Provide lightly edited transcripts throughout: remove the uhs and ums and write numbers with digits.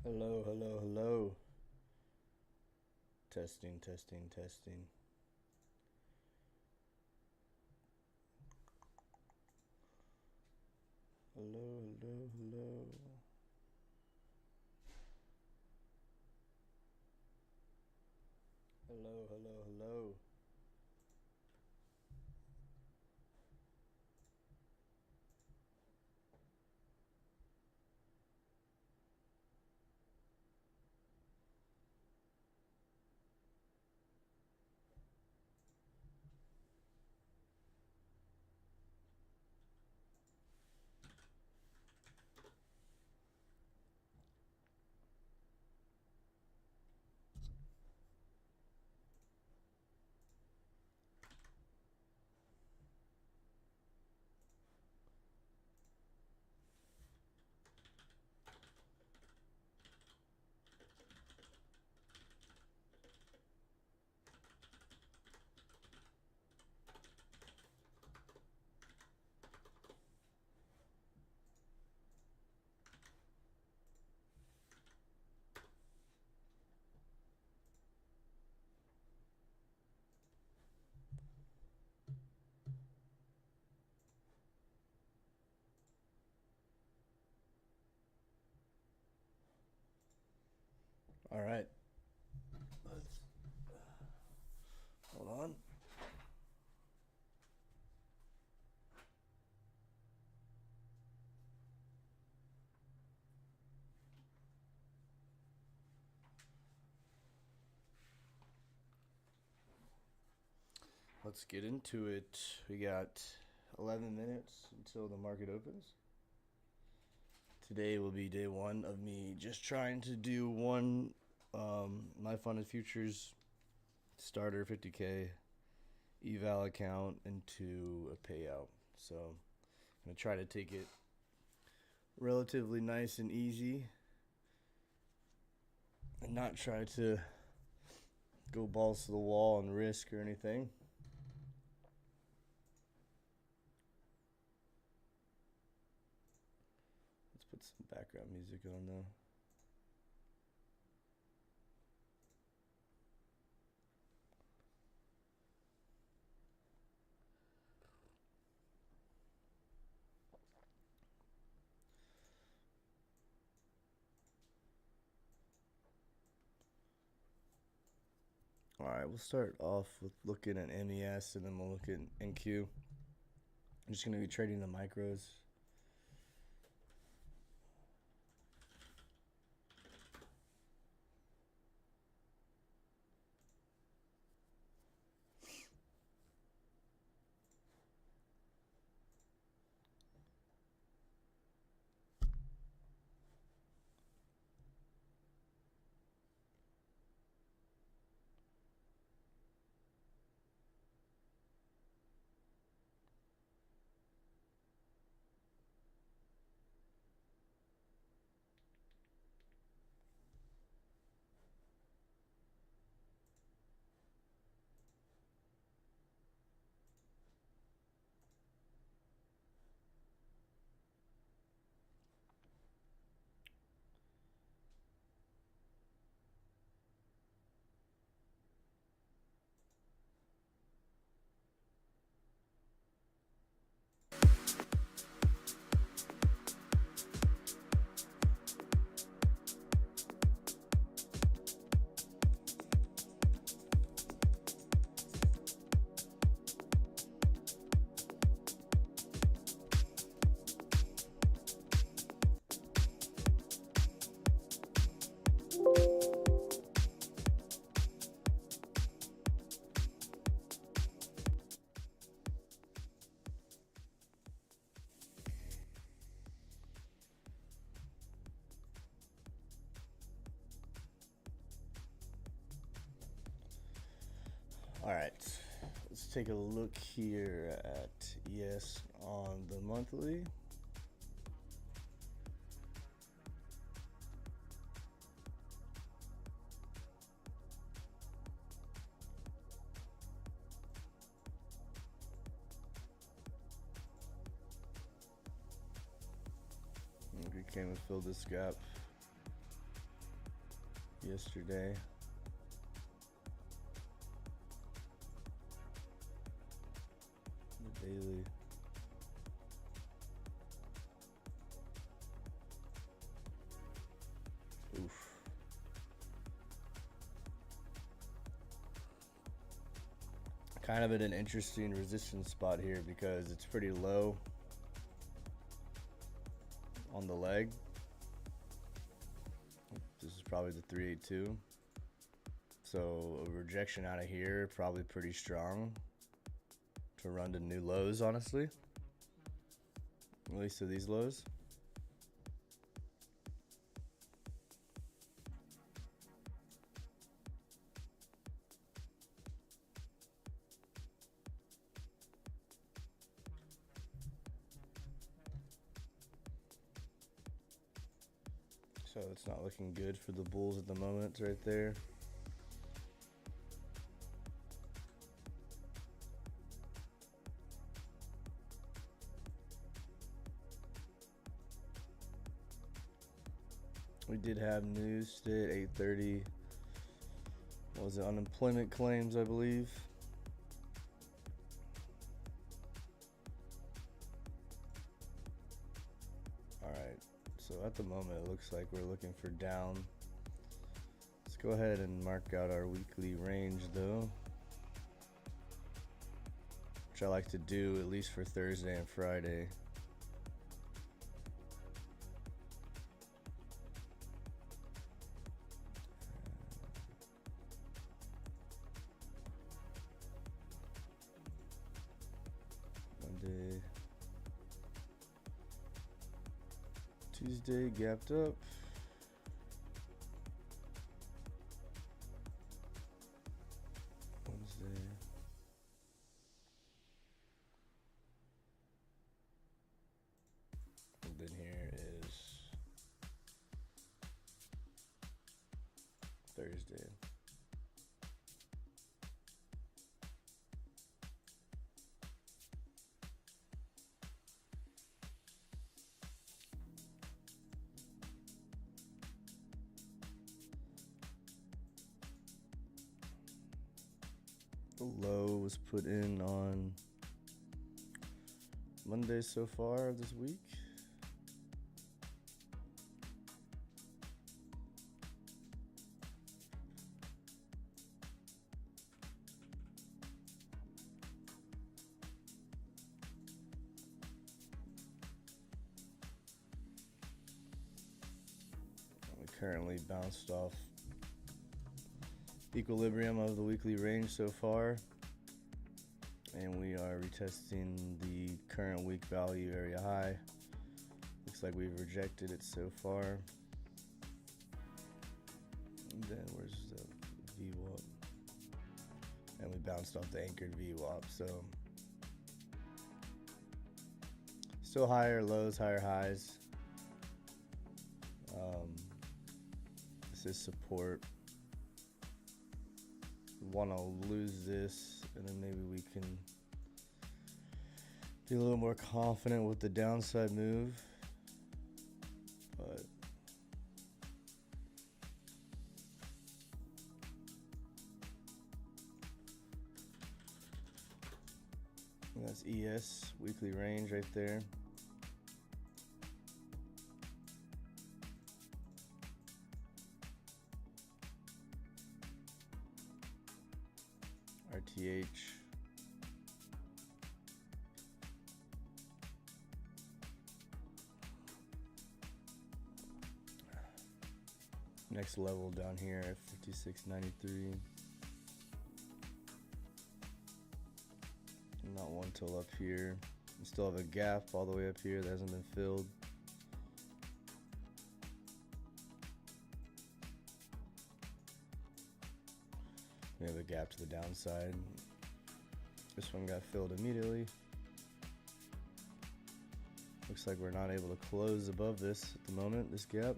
Hello, hello, hello. Testing, testing, testing. Hello, hello, hello. Hello, hello, hello. All right. Let's hold on. Let's get into it. We got 11 minutes until the market opens. Today will be day one of me just trying to do one my funded futures starter 50K Eval account into a payout. So I'm going to try to take it relatively nice and easy and not try to go balls to the wall and risk or anything. Let's put some background music on though. Alright, we'll start off with looking at MES and then we'll look at NQ. I'm just going to be trading the micros. Alright, let's take a look here at ES on the monthly. We came and filled this gap. yesterday. The daily. Oof. Kind of in an interesting resistance spot here because it's pretty low on the leg. This is probably the 382. So a rejection out of here, probably pretty strong to run to new lows, honestly. At least to these lows. So it's not looking good for the bulls at the moment, right there. We did have news today at 8:30. What was it? Unemployment claims, I believe. Alright, so at the moment it looks like we're looking for down. Let's go ahead and mark out our weekly range though, which I like to do at least for Thursday and Friday. Monday, Tuesday gapped up. Wednesday. And then here is Thursday. The low was put in on Monday so far this week. We currently bounced off equilibrium of the weekly range so far, and we are retesting the current week value area high. Looks like we've rejected it so far. And then where's the VWAP? And we bounced off the anchored VWAP, so still higher lows, higher highs. This is support. Want to lose this, and then maybe we can be a little more confident with the downside move. But that's ES weekly range right there. RTH. Next level down here at 56.93. Not one till up here. We still have a gap all the way up here that hasn't been filled. We have a gap to the downside. This one got filled immediately. Looks like we're not able to close above this at the moment, this gap.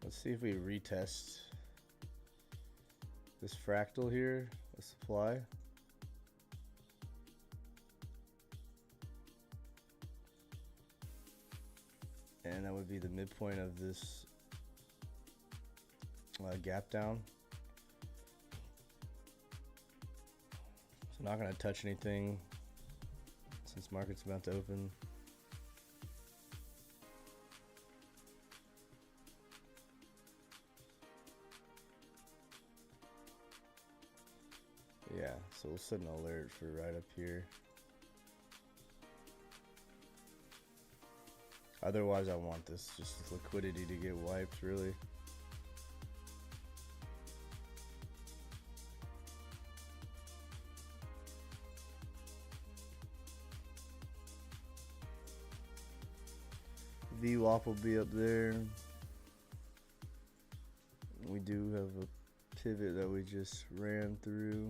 Let's see if we retest this fractal here, a supply. And that would be the midpoint of this gap down. So not going to touch anything since market's about to open. Yeah, so we'll set an alert for right up here. Otherwise, I want this just liquidity to get wiped, really. VWAP will be up there. We do have a pivot that we just ran through.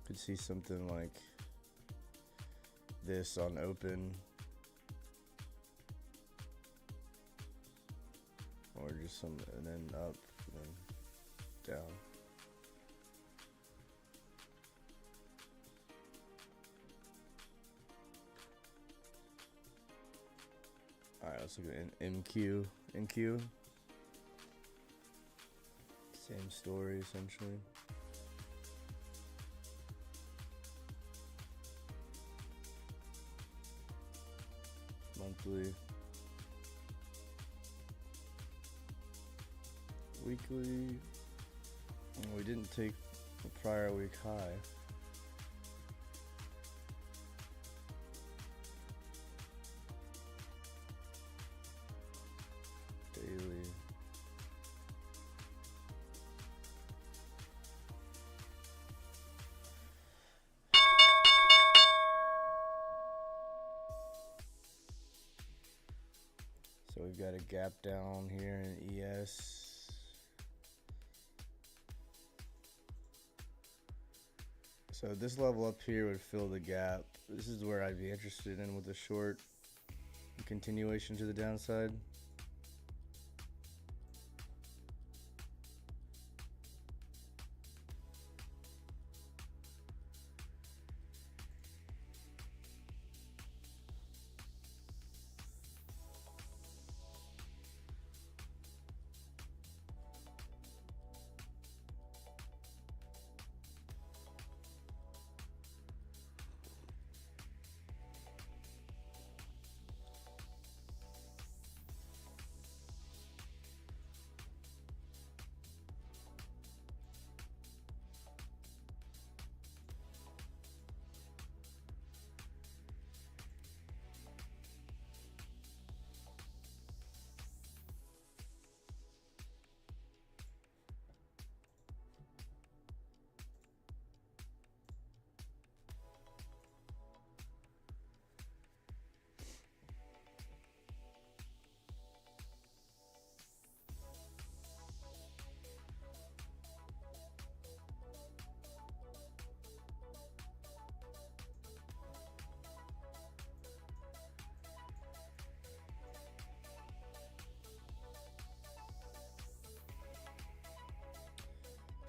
Could see something like this on open, or just some, and then up and then down. All right, let's look at MQ. NQ. Same story essentially. Monthly, weekly. We didn't take the prior week high. Daily. So we've got a gap down here in ES. So this level up here would fill the gap. This is where I'd be interested in with a short continuation to the downside.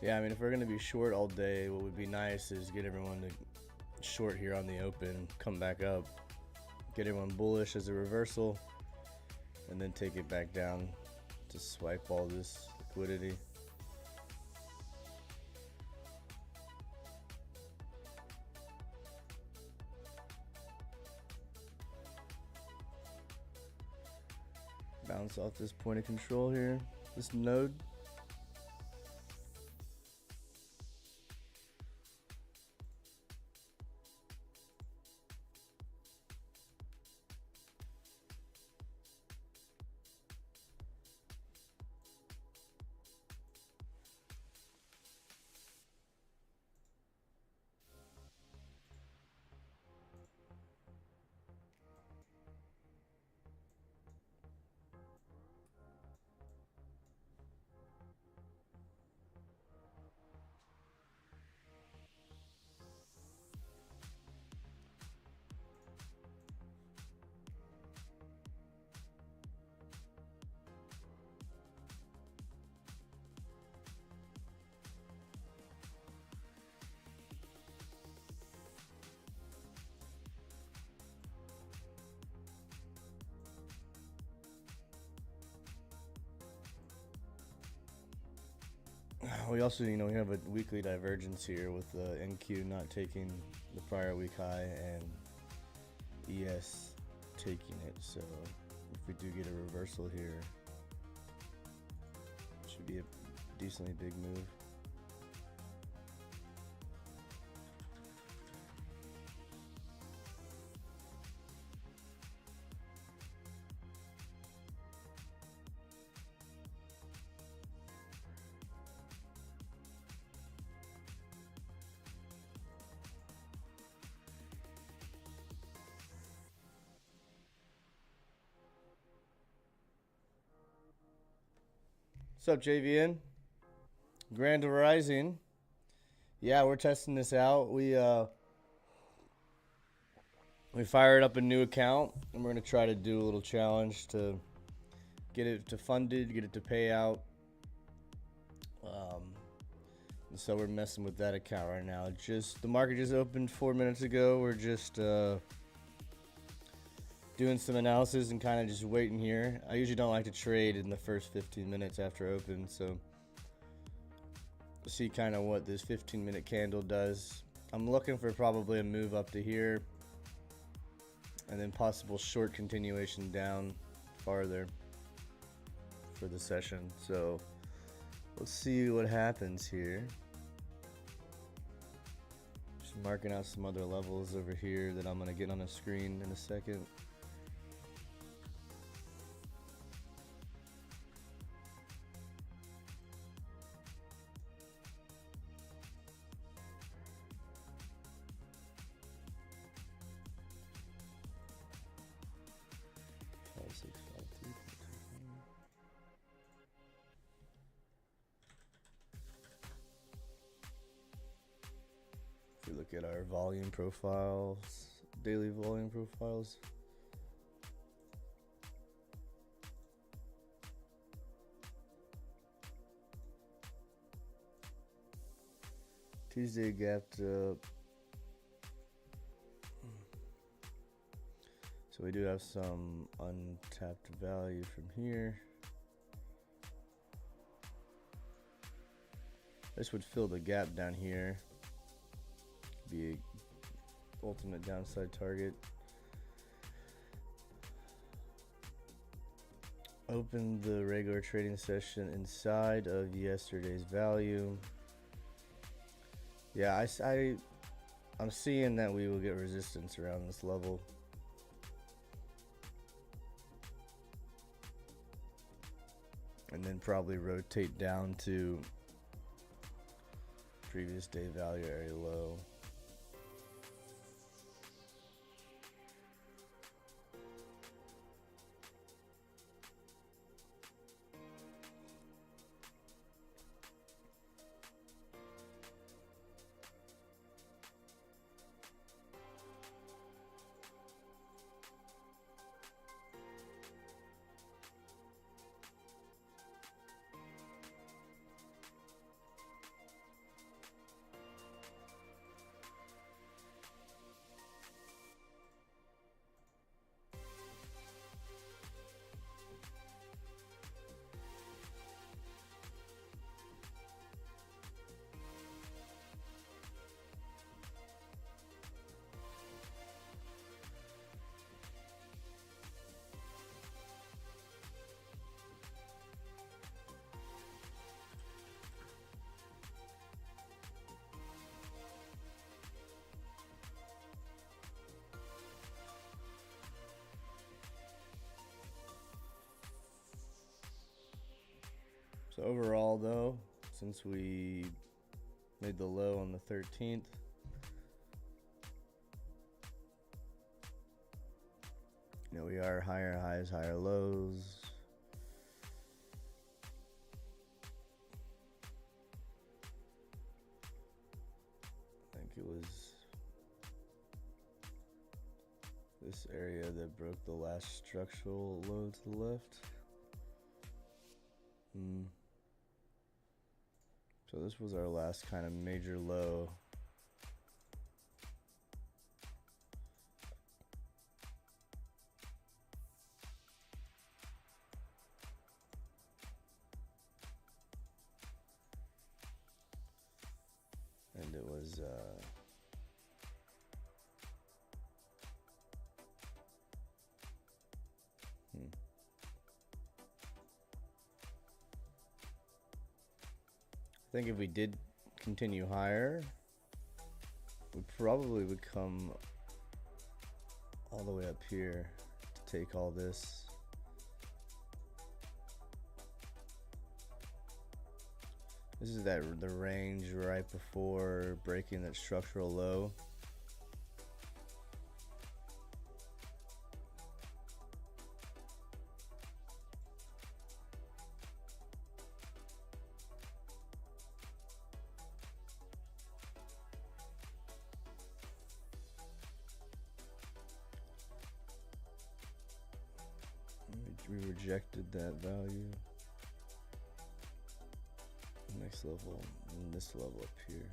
Yeah, I mean, if we're going to be short all day, what would be nice is get everyone to short here on the open, come back up, get everyone bullish as a reversal, and then take it back down to swipe all this liquidity. Bounce off this point of control here, this node. We also, you know, we have a weekly divergence here with the NQ not taking the prior week high and ES taking it. So if we do get a reversal here, it should be a decently big move. What's up, JVN? Grand Rising. Yeah, we're testing this out. We fired up a new account, and we're gonna try to do a little challenge to get it to funded, get it to pay out. So we're messing with that account right now. Just the market just opened 4 minutes ago. We're just doing some analysis and kind of just waiting here. I usually don't like to trade in the first 15 minutes after open, so see kind of what this 15-minute candle does. I'm looking for probably a move up to here and then possible short continuation down farther for the session. So let's see what happens here. Just marking out some other levels over here that I'm going to get on the screen in a second. If we look at our volume profiles, daily volume profiles, Tuesday gapped up. So we do have some untapped value from here. This would fill the gap down here. Be a ultimate downside target. Open the regular trading session inside of yesterday's value. Yeah, I'm seeing that we will get resistance around this level. And then probably rotate down to previous day value area low. So overall though, since we made the low on the 13th, you know, we are higher highs, higher lows. I think it was this area that broke the last structural low to the left. So this was our last kind of major low. is I think if we did continue higher, we probably would come all the way up here to take all this. This is the range right before breaking that structural low. We rejected that value. Next level, and this level up here.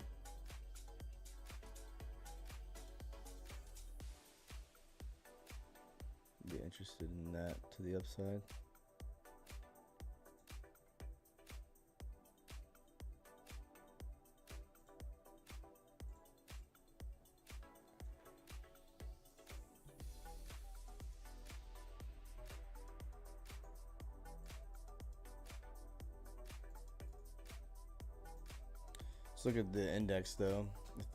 Be interested in that to the upside. Let's look at the index though,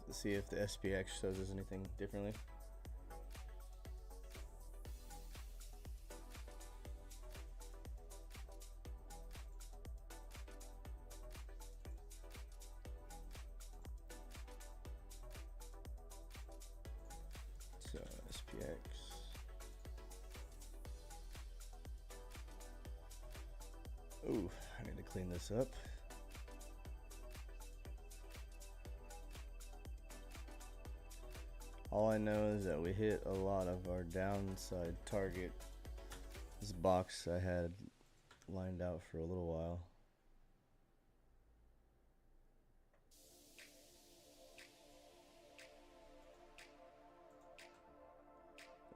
see if the SPX shows us anything differently. So SPX. Ooh, I need to clean this up. All I know is that we hit a lot of our downside target. This box I had lined out for a little while.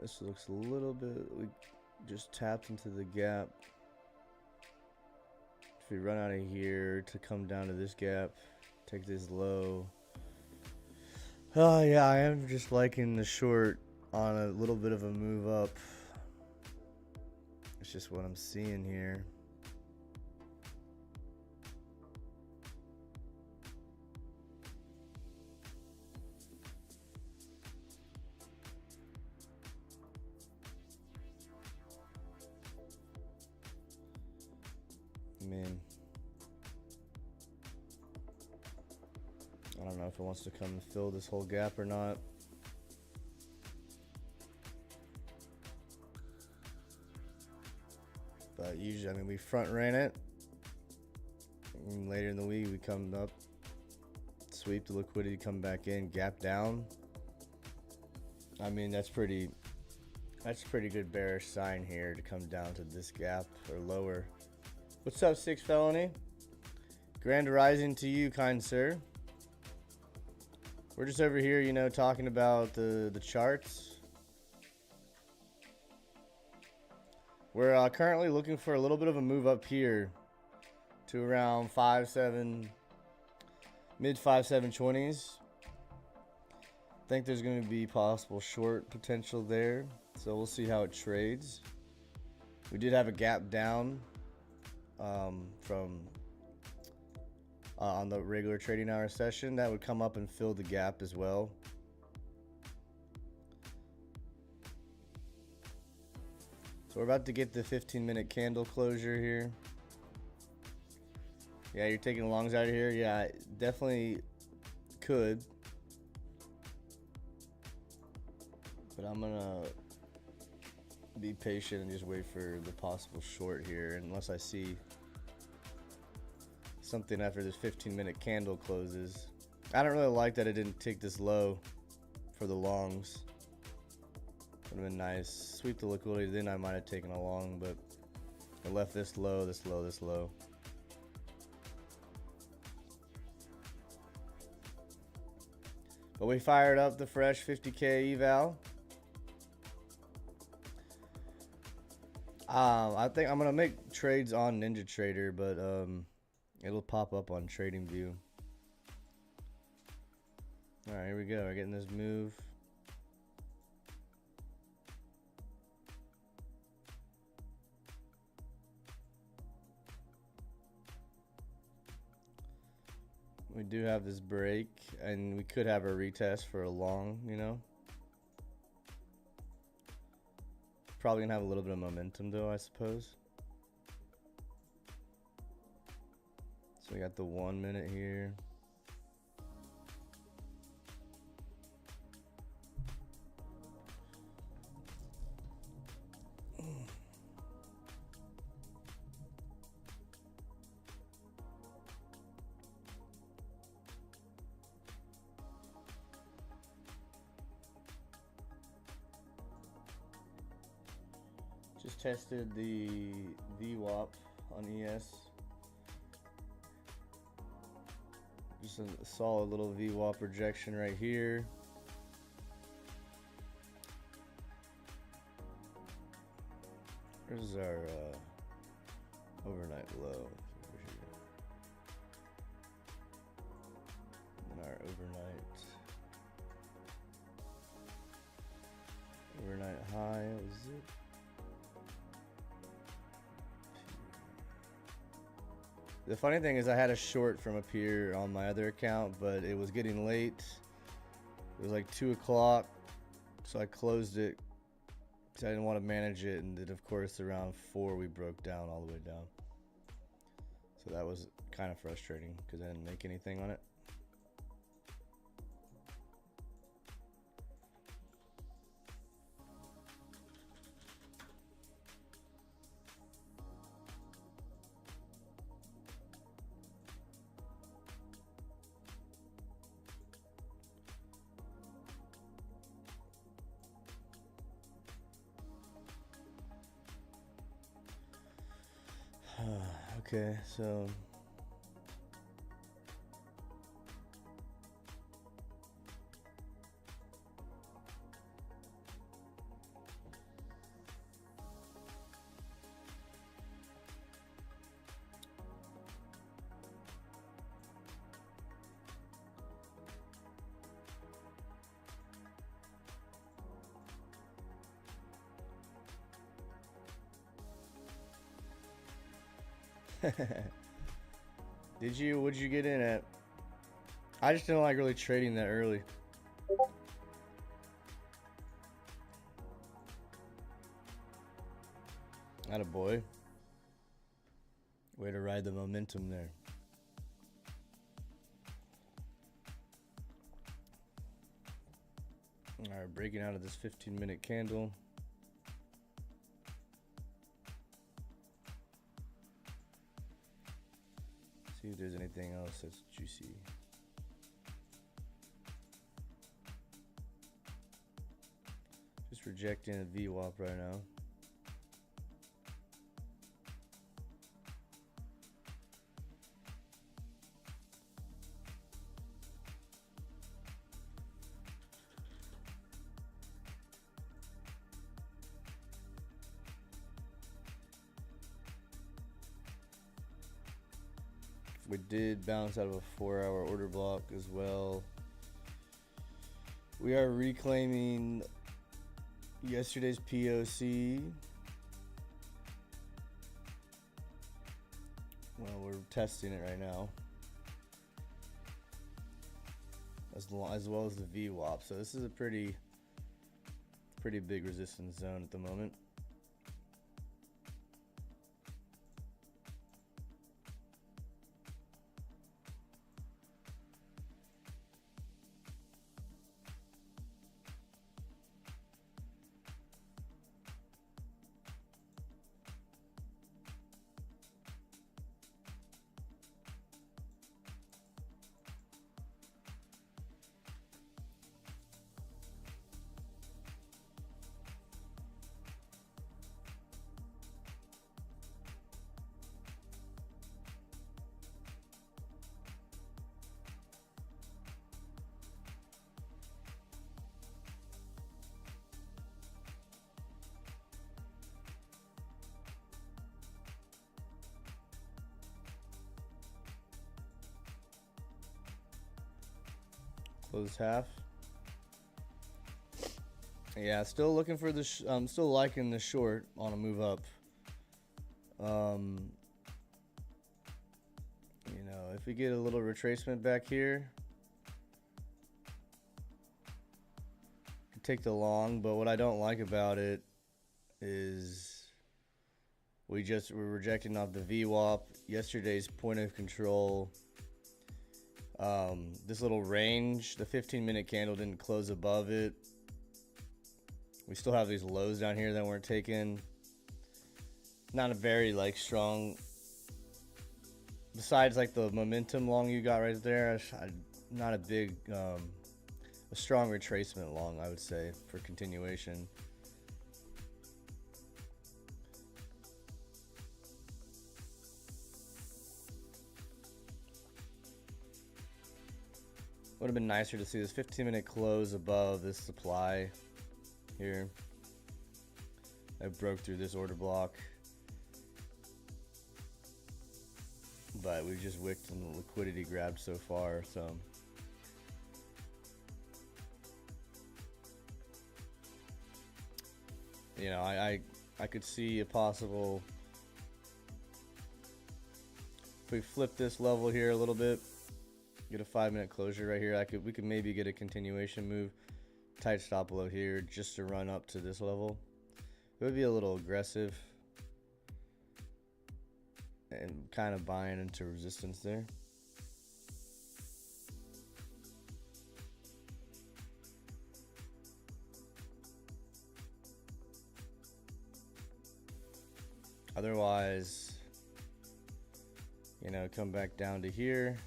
This looks a little bit, we just tapped into the gap. If we run out of here to come down to this gap, take this low. Oh yeah, I am just liking the short on a little bit of a move up. It's just what I'm seeing here. Man, I don't know if it wants to come and fill this whole gap or not. But usually, I mean, we front ran it. And later in the week, we come up, sweep the liquidity, come back in, gap down. I mean, that's pretty good bearish sign here to come down to this gap or lower. What's up, Six Felony? Grand rising to you, kind sir. We're just over here, you know, talking about the charts. We're currently looking for a little bit of a move up here to around 5.7, mid 5.720s. I think there's going to be possible short potential there, so we'll see how it trades. We did have a gap down from on the regular trading hour session. That would come up and fill the gap as well. So we're about to get the 15-minute candle closure here. Yeah, you're taking longs out of here. Yeah, definitely could. But I'm gonna be patient and just wait for the possible short here, unless I see something after this 15-minute candle closes. I don't really like that it didn't take this low for the longs. Would have been nice. Sweep the liquidity, then I might have taken a long, but I left this low, this low, this low. But we fired up the fresh 50K eval. I think I'm gonna make trades on Ninja Trader, but it'll pop up on TradingView. All right, here we go. We're getting this move. We do have this break, and we could have a retest for a long, you know. Probably gonna have a little bit of momentum though, I suppose. So we got the 1 minute here. Just tested the VWAP on ES. Just a solid little VWAP rejection right here. Here's our overnight low over here. And our overnight high is it? The funny thing is I had a short from up here on my other account, but it was getting late. It was like 2 o'clock, so I closed it because I didn't want to manage it. And then, of course, around 4 we broke down all the way down. So that was kind of frustrating because I didn't make anything on it. Okay, so what'd you get in at? I just didn't like really trading that early. Attaboy. Way to ride the momentum there. Alright, breaking out of this 15-minute candle. See if there's anything else that's juicy. Just rejecting a VWAP right now. We did bounce out of a 4-hour order block as well. We are reclaiming yesterday's POC. Well, we're testing it right now. As well as the VWAP. So this is a pretty big resistance zone at the moment. Close half. Yeah, still looking for the. I'm still liking the short on a move up. You know, if we get a little retracement back here, could take the long. But what I don't like about it is we're rejecting off the VWAP. Yesterday's point of control. This little range, the 15-minute candle didn't close above it. We still have these lows down here that weren't taken. Not a very like strong. Besides like the momentum long you got right there, not a big, a strong retracement long, I would say, for continuation. Would have been nicer to see this 15-minute close above this supply here. I broke through this order block, but we just wicked and the liquidity grabbed so far. So you know, I could see a possible, if we flip this level here a little bit, get a 5-minute closure right here, we could maybe get a continuation move, tight stop below here just to run up to this level. It would be a little aggressive and kind of buying into resistance there. Otherwise, you know, come back down to here,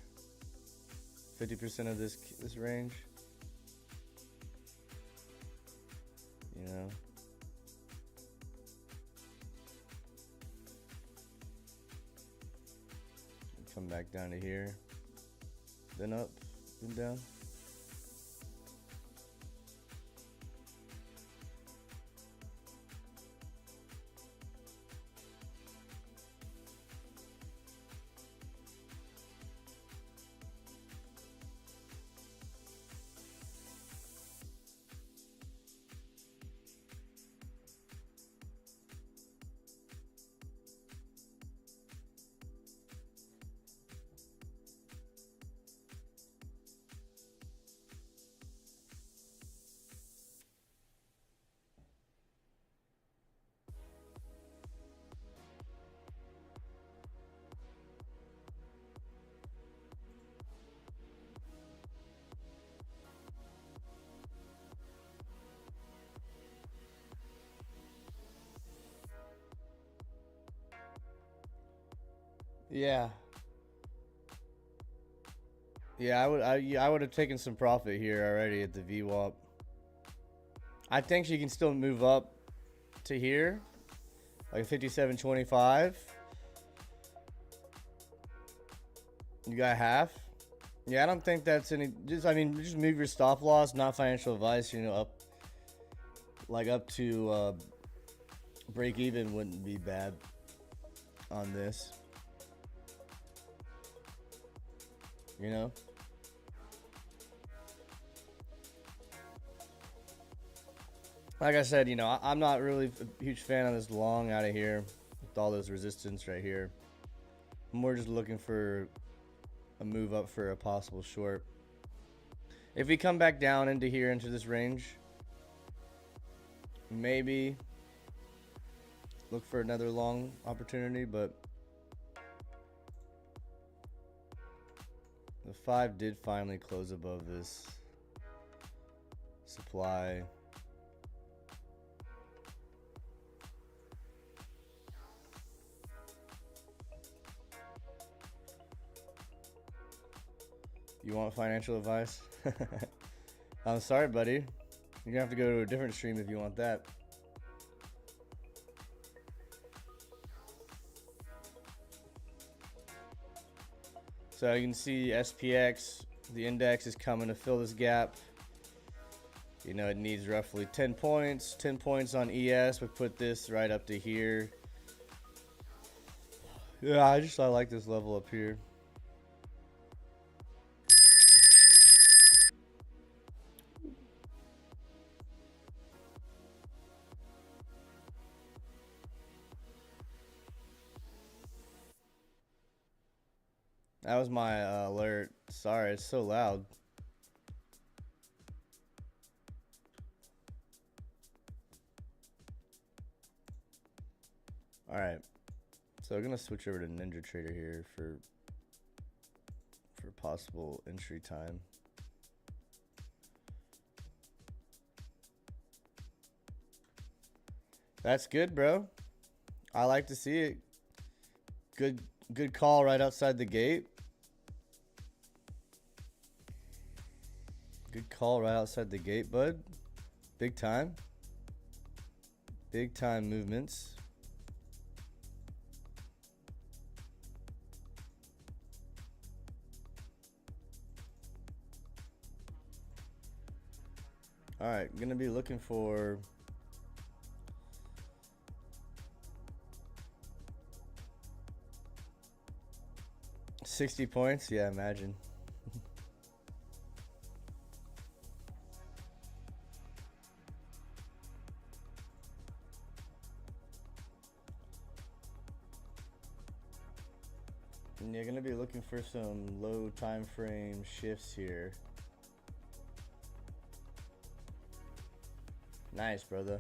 50% of this range, you know. Come back down to here, then up, then down. Yeah. Yeah, I would have taken some profit here already at the VWAP. I think she can still move up to here, like 57.25. You got half. Yeah, I don't think that's any. I mean, just move your stop loss. Not financial advice. You know, up to break even wouldn't be bad on this. You know. Like I said, you know, I'm not really a huge fan of this long out of here with all this resistance right here. I'm more just looking for a move up for a possible short. If we come back down into here, into this range, maybe look for another long opportunity, but the 5 did finally close above this supply. You want financial advice? I'm sorry, buddy. You're gonna have to go to a different stream if you want that. So you can see SPX, the index is coming to fill this gap. You know, it needs roughly 10 points. 10 points on ES would put this right up to here. Yeah, I like this level up here. That was my alert. Sorry, it's so loud. All right, so we're gonna switch over to NinjaTrader here for possible entry time. That's good, bro. I like to see it. Good call right outside the gate. Good call right outside the gate, bud. Big time. Big time movements. All right, gonna be looking for 60 points. Yeah, imagine. And you're gonna be looking for some low time frame shifts here. Nice, brother.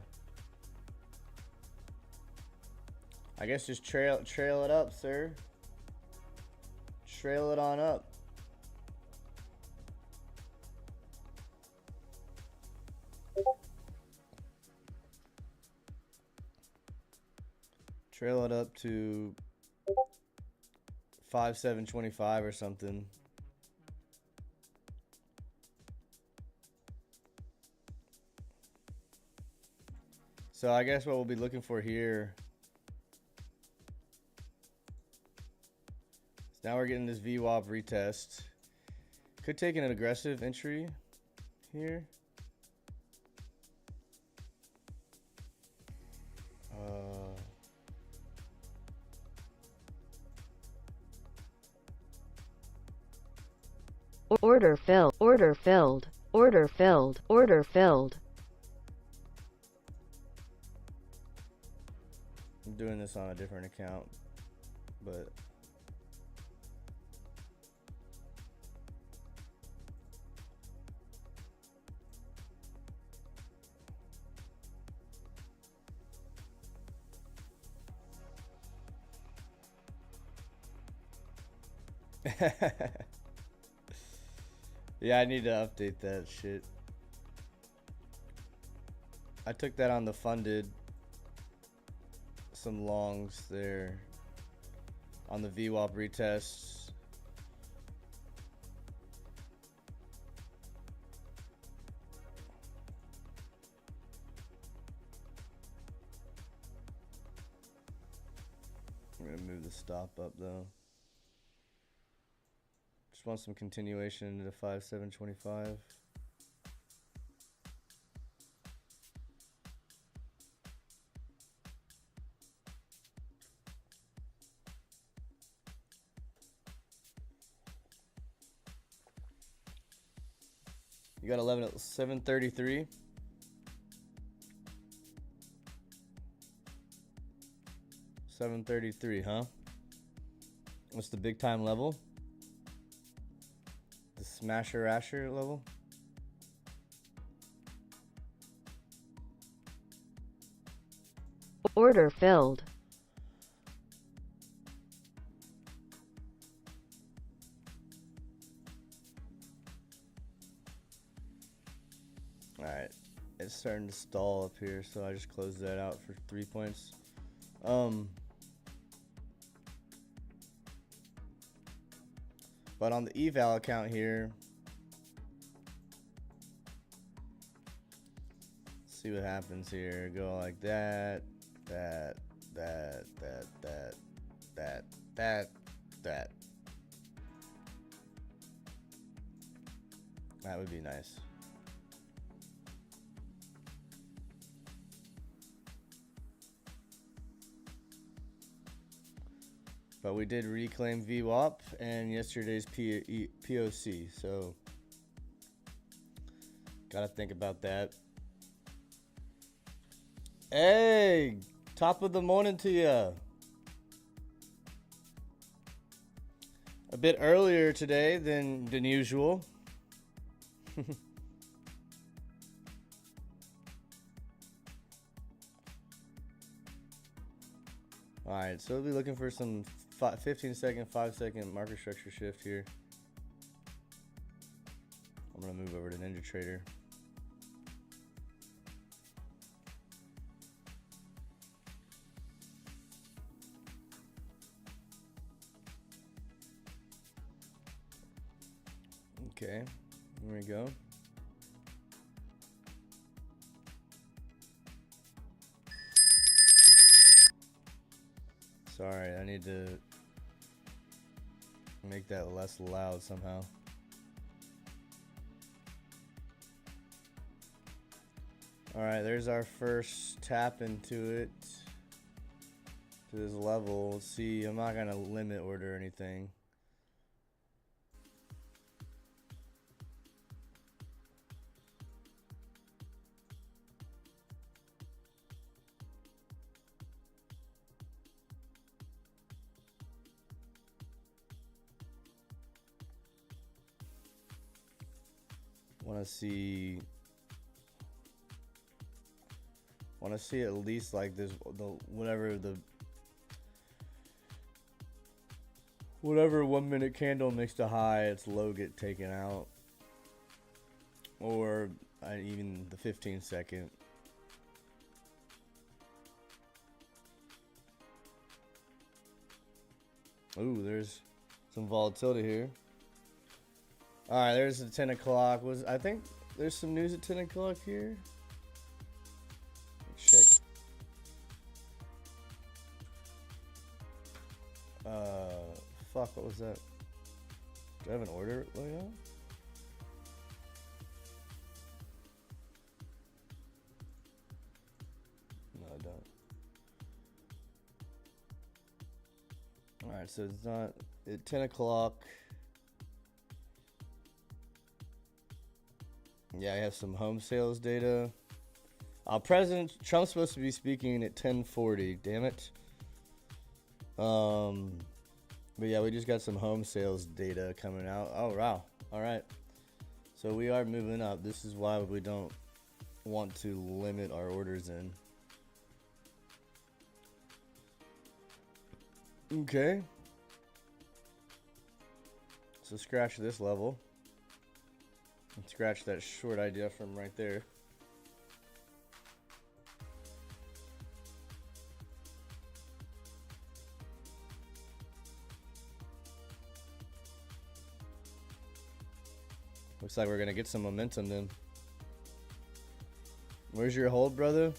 I guess just trail it up, sir. Trail it on up. Trail it up to 5,725 or something. So I guess what we'll be looking for here. So now we're getting this VWAP retest. Could take an aggressive entry here. Order filled, order filled, order filled, order filled. I'm doing this on a different account, but yeah, I need to update that shit. I took that on the funded, some longs there on the VWAP retests. I'm gonna move the stop up though. Just want some continuation into the 5,725. You got 11 at 733. $733, huh? What's the big time level? The Smasher Rasher level? Order filled. Alright. It's starting to stall up here, so I just closed that out for 3 points. But on the Eval account here, see what happens here. Go like that, that. That would be nice. But we did reclaim VWAP and yesterday's POC, so gotta think about that. Hey, top of the morning to ya. a bit earlier today than usual. Alright, so we'll be looking for some 15-second, 5-second market structure shift here. I'm going to move over to NinjaTrader. Okay, there we go. Sorry, I need to make that less loud somehow. Alright, there's our first tap into it, to this level. Let's see, I'm not going to limit order or anything. Want to see at least like this, whatever 1 minute candle makes the high, its low get taken out, or even the 15-second. Ooh, there's some volatility here. Alright, there's the 10 o'clock. I think there's some news at 10 o'clock here. Check. Fuck, what was that? Do I have an order laid out? No, I don't. Alright, so it's not at 10 o'clock. Yeah, I have some home sales data. President Trump's supposed to be speaking at 10:40. Damn it. But yeah, we just got some home sales data coming out. Oh wow. All right. So we are moving up. This is why we don't want to limit our orders in. Okay. So scratch this level. And scratch that short idea from right there. Looks like we're gonna get some momentum then. Where's your hold, brother?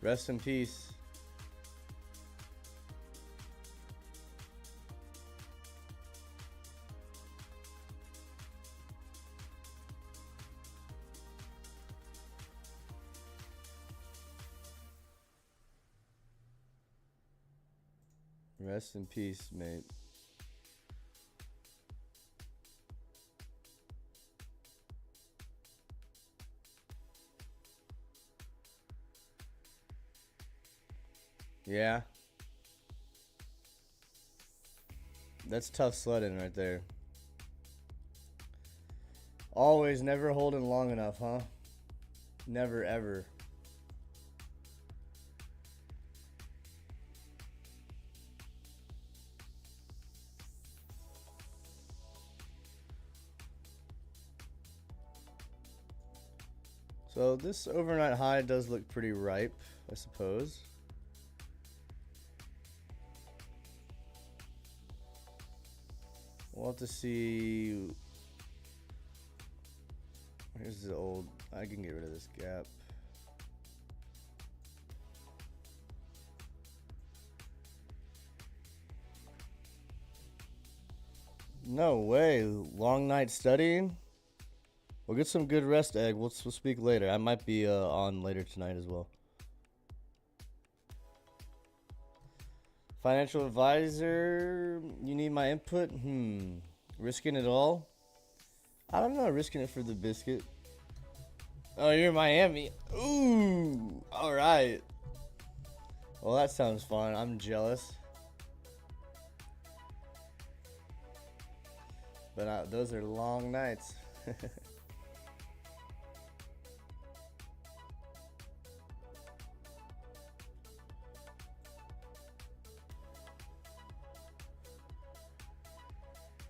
Rest in peace. Rest in peace, mate. Yeah. That's tough sledding right there. Always never holding long enough, huh? Never ever. So this overnight high does look pretty ripe, I suppose. We'll have to see. Here's the old. I can get rid of this gap. No way. Long night studying? We'll get some good rest, Egg. We'll speak later. I might be on later tonight as well. Financial advisor, you need my input? Risking it all? I don't know, risking it for the biscuit. Oh, you're in Miami. Ooh, all right. Well, that sounds fun. I'm jealous. But those are long nights.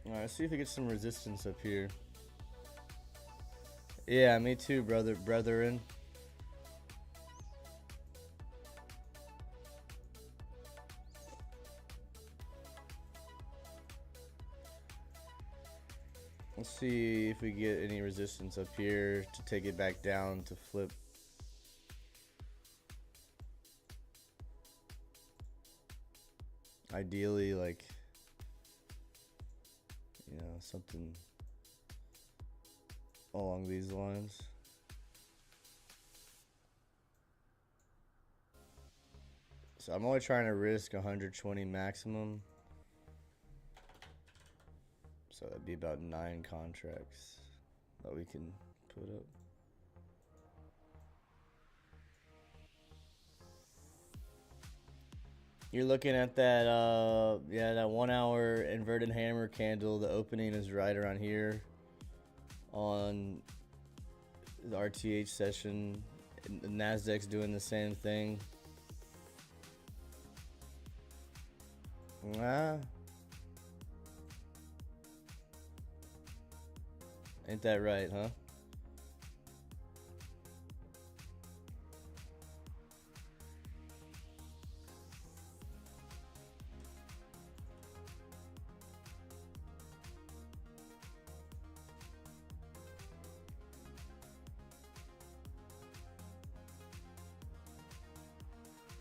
Alright, let's see if we get some resistance up here. Yeah, me too, brethren. Let's see if we get any resistance up here to take it back down to flip. Ideally, like, you know, something along these lines. So I'm only trying to risk 120 maximum. So that'd be about 9 contracts that we can put up. You're looking at that, yeah, that 1 hour inverted hammer candle. The opening is right around here on the RTH session. The Nasdaq's doing the same thing. Ain't that right, huh?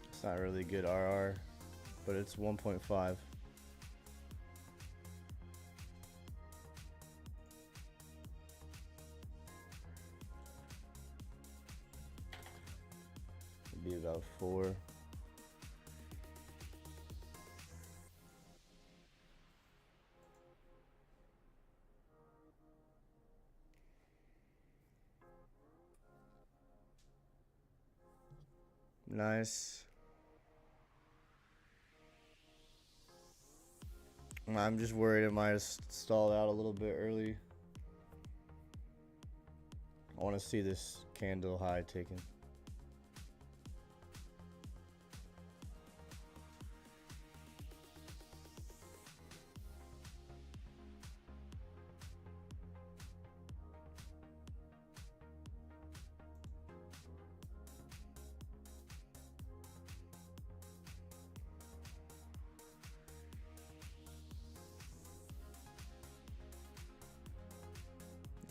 It's not really good RR, but it's 1.5. It'd be about 4. Nice. I'm just worried it might have stalled out a little bit early. I want to see this candle high taken.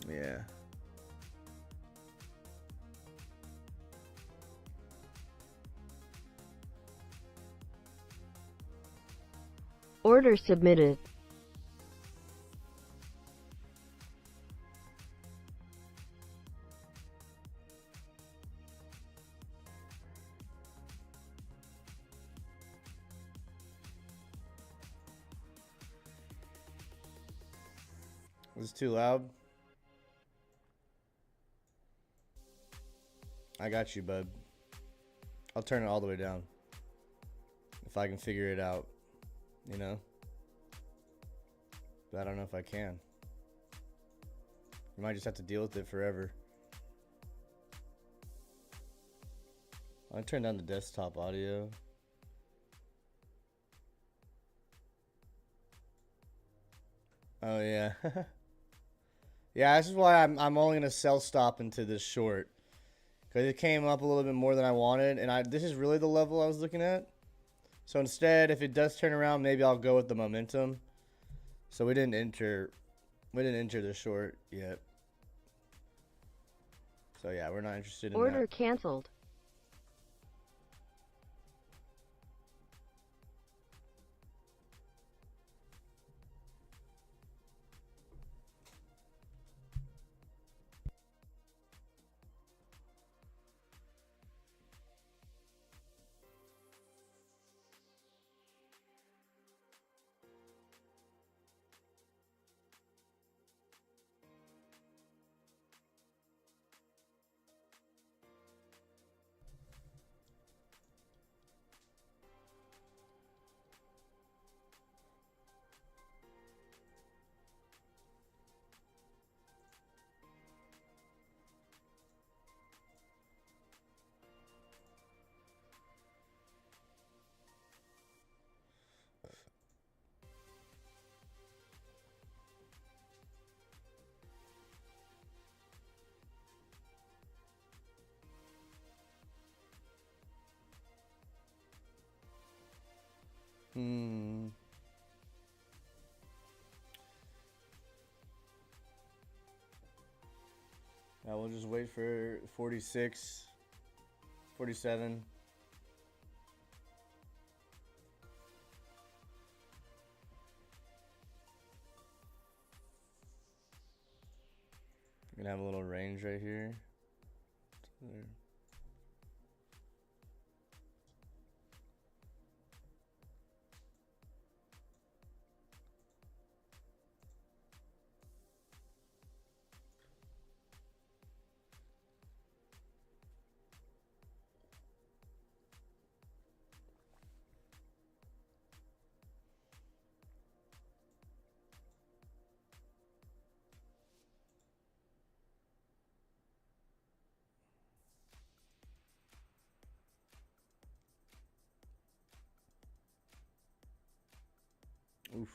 Yeah. Order submitted. Was it too loud? I got you, bud. I'll turn it all the way down if I can figure it out, you know? But I don't know if I can. You might just have to deal with it forever. I'll turn down the desktop audio. Oh yeah. Yeah, this is why I'm only gonna sell stop into this short. Because it came up a little bit more than I wanted, and this is really the level I was looking at. So instead, if it does turn around, maybe I'll go with the momentum. So we didn't enter the short yet. So yeah, we're not interested in that. Order canceled. Hmm. Now we'll just wait for 46, 47. We're gonna have a little range right here. There. Oof.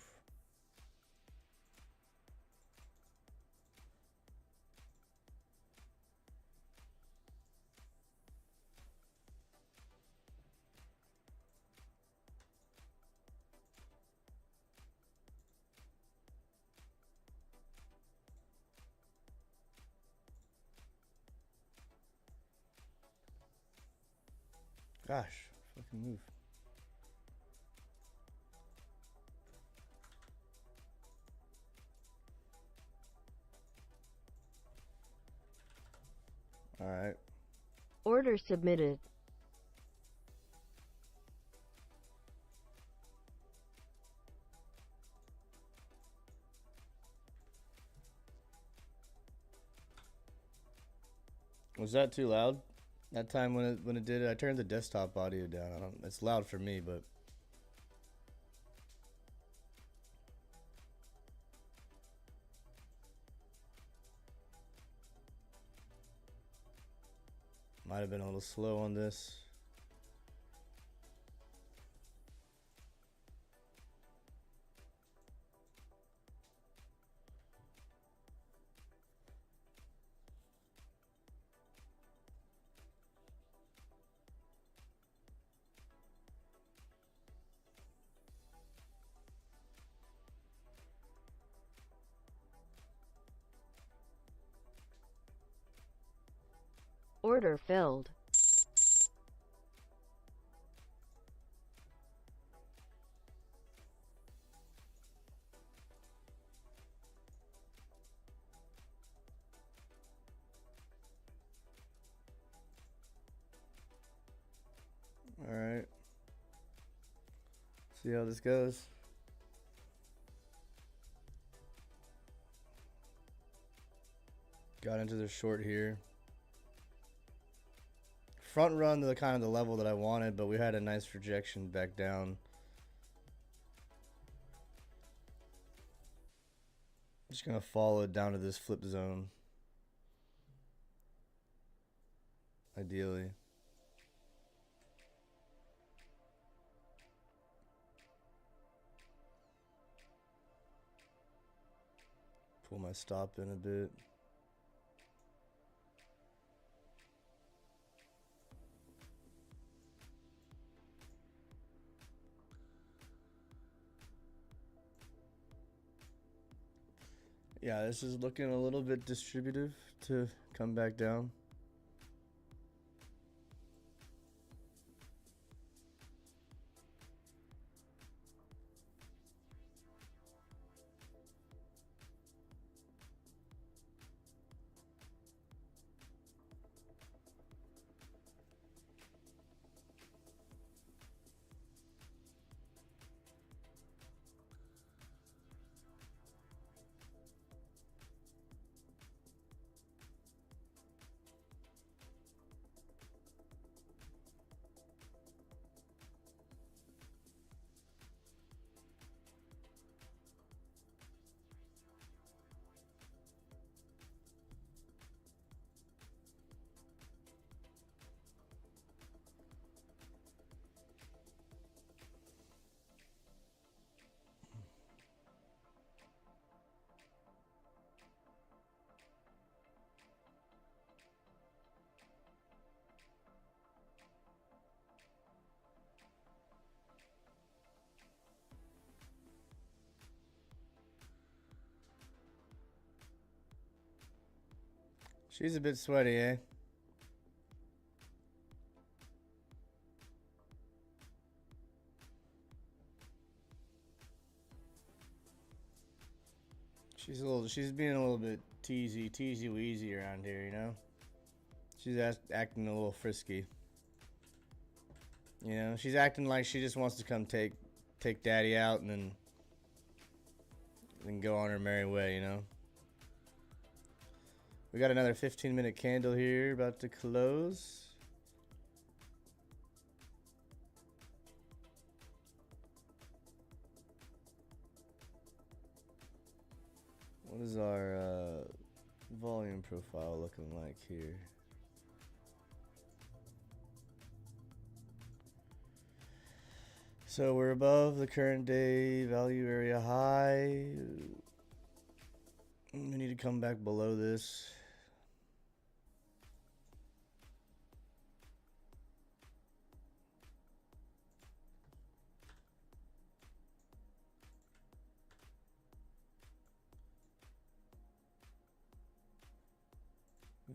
Gosh, fucking move. All right. Order submitted. Was that too loud? That time when it did it, I turned the desktop audio down. I don't. It's loud for me, but might have been a little slow on this. Order filled. All right. See how this goes. Got into the short here. Front run to the kind of the level that I wanted, but we had a nice rejection back down. Just gonna follow it down to this flip zone. Ideally. Pull my stop in a bit. Yeah, this is looking a little bit distributive to come back down. She's a bit sweaty, eh? She's being a little bit teasy weasy around here, you know? She's acting a little frisky. You know, she's acting like she just wants to come take daddy out and then go on her merry way, you know? We got another 15-minute candle here about to close. What is our volume profile looking like here? So we're above the current day value area high. We need to come back below this.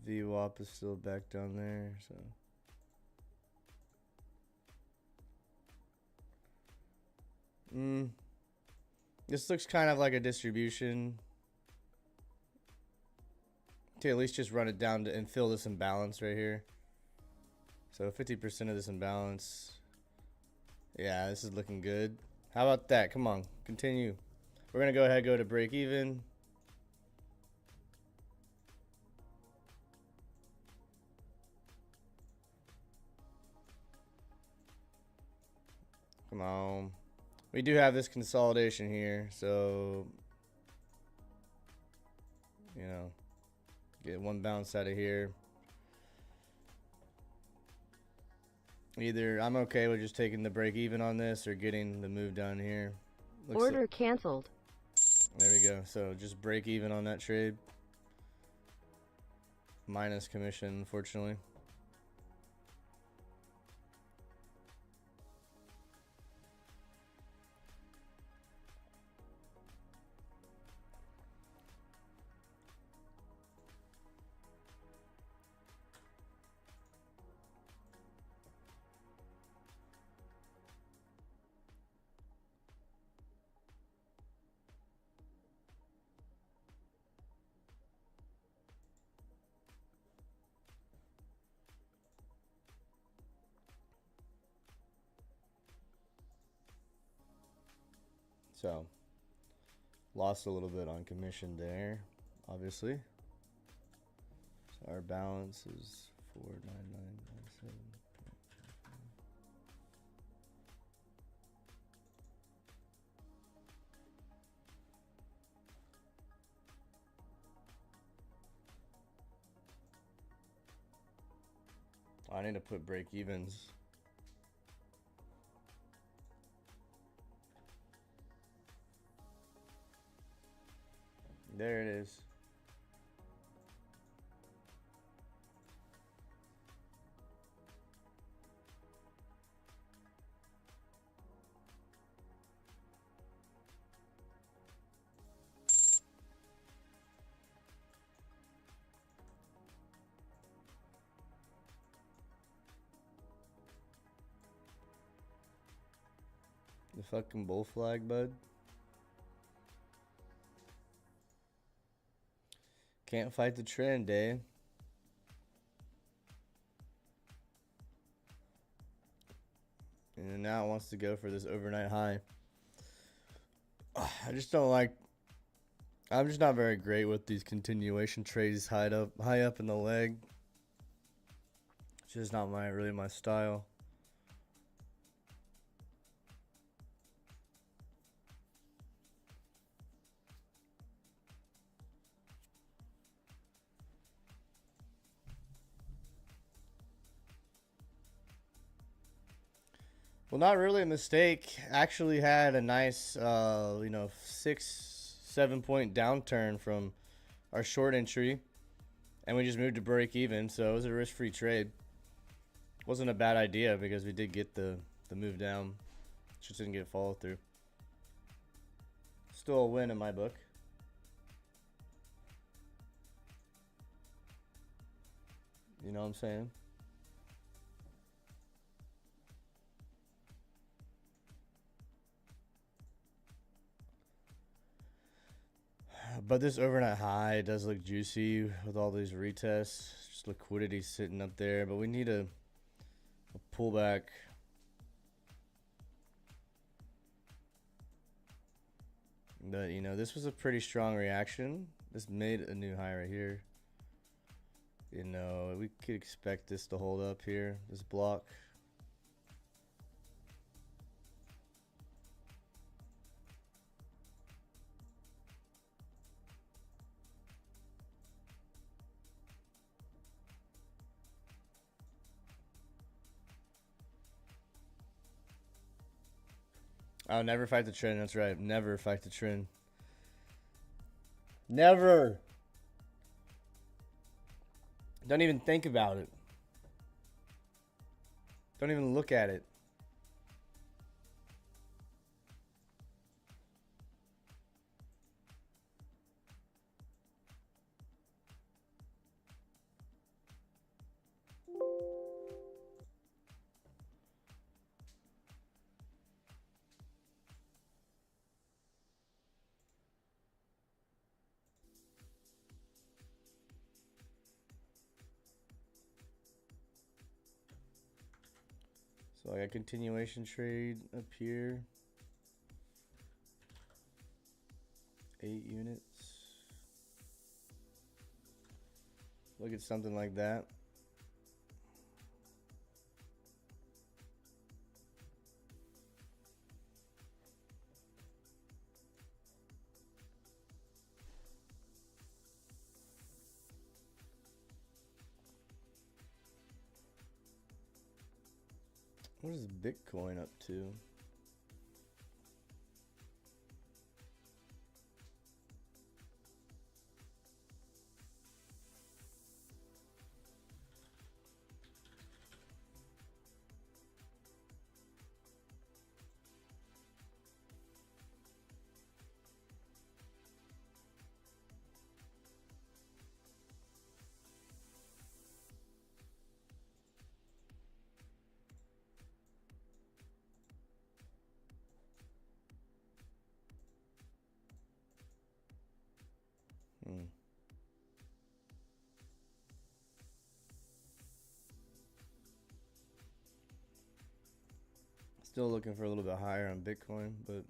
VWAP is still back down there, so. This looks kind of like a distribution to at least just run it down and fill this imbalance right here. So 50% of this imbalance. Yeah, this is looking good. How about that? Come on, continue. We're gonna go ahead and go to break even. Come on. We do have this consolidation here, so, you know, get one bounce out of here. Either I'm okay with just taking the break even on this or getting the move down here. Order canceled. There we go. So just break even on that trade. Minus commission, unfortunately. So, lost a little bit on commission there, obviously. So our balance is 49997. I need to put break evens. There it is. The fucking bull flag, bud. Can't fight the trend, eh? And now it wants to go for this overnight high. I just don't like. I'm just not very great with these continuation trades high up in the leg. It's just not really my style. Well, not really a mistake. Actually had a nice, 6-7 point downturn from our short entry, and we just moved to break even. So it was a risk-free trade. Wasn't a bad idea because we did get the move down. Just didn't get follow through. Still a win in my book. You know what I'm saying? But this overnight high does look juicy with all these retests. Just liquidity sitting up there. But we need a pullback. But, you know, this was a pretty strong reaction. This made a new high right here. You know, we could expect this to hold up here, this block. Oh, never fight the trend. That's right. Never fight the trend. Never. Don't even think about it. Don't even look at it. So I got continuation trade up here. 8 units. Look at something like that. What is Bitcoin up to? Still looking for a little bit higher on Bitcoin, but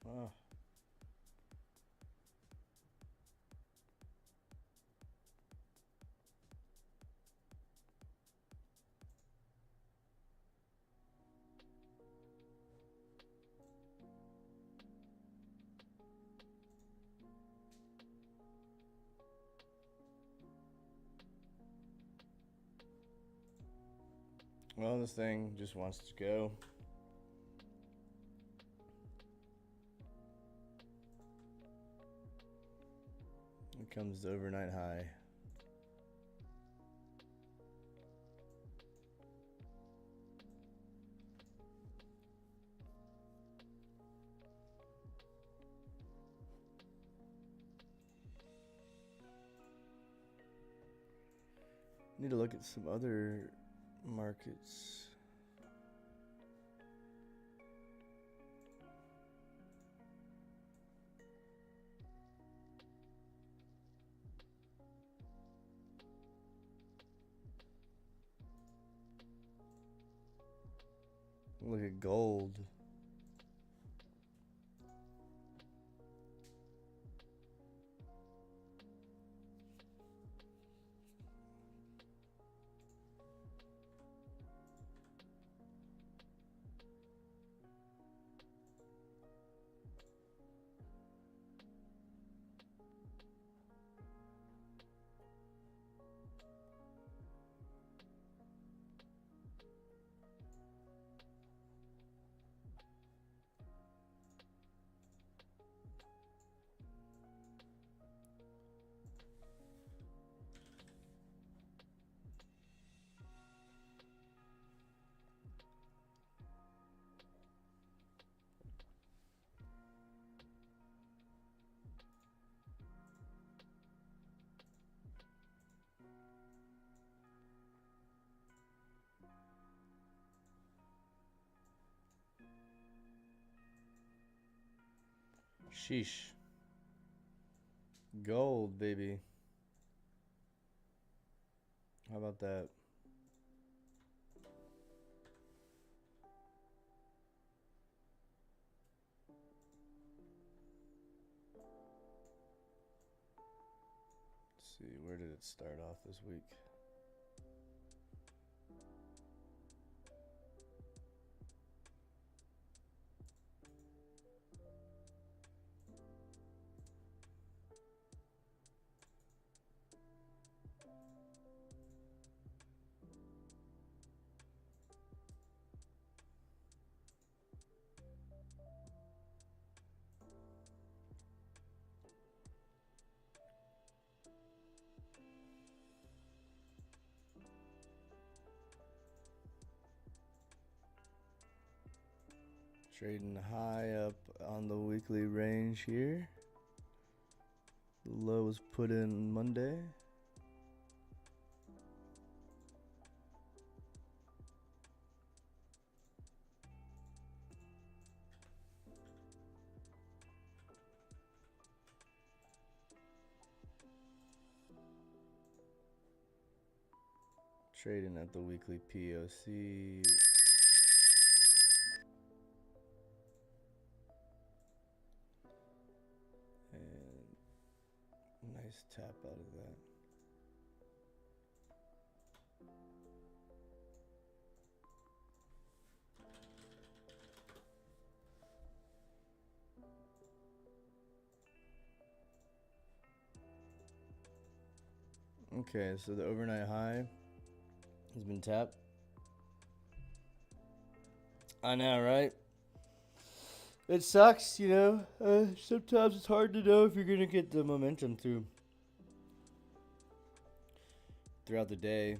oh. Well, this thing just wants to go. Here comes the overnight high. Need to look at some other markets. Look at gold. Sheesh. Gold, baby. How about that? Let's see, where did it start off this week? Trading high up on the weekly range here. The low was put in Monday. Trading at the weekly POC. And nice tap out of that. Okay, so the overnight high has been tapped. I know, right? It sucks, you know. Sometimes it's hard to know if you're going to get the momentum throughout the day.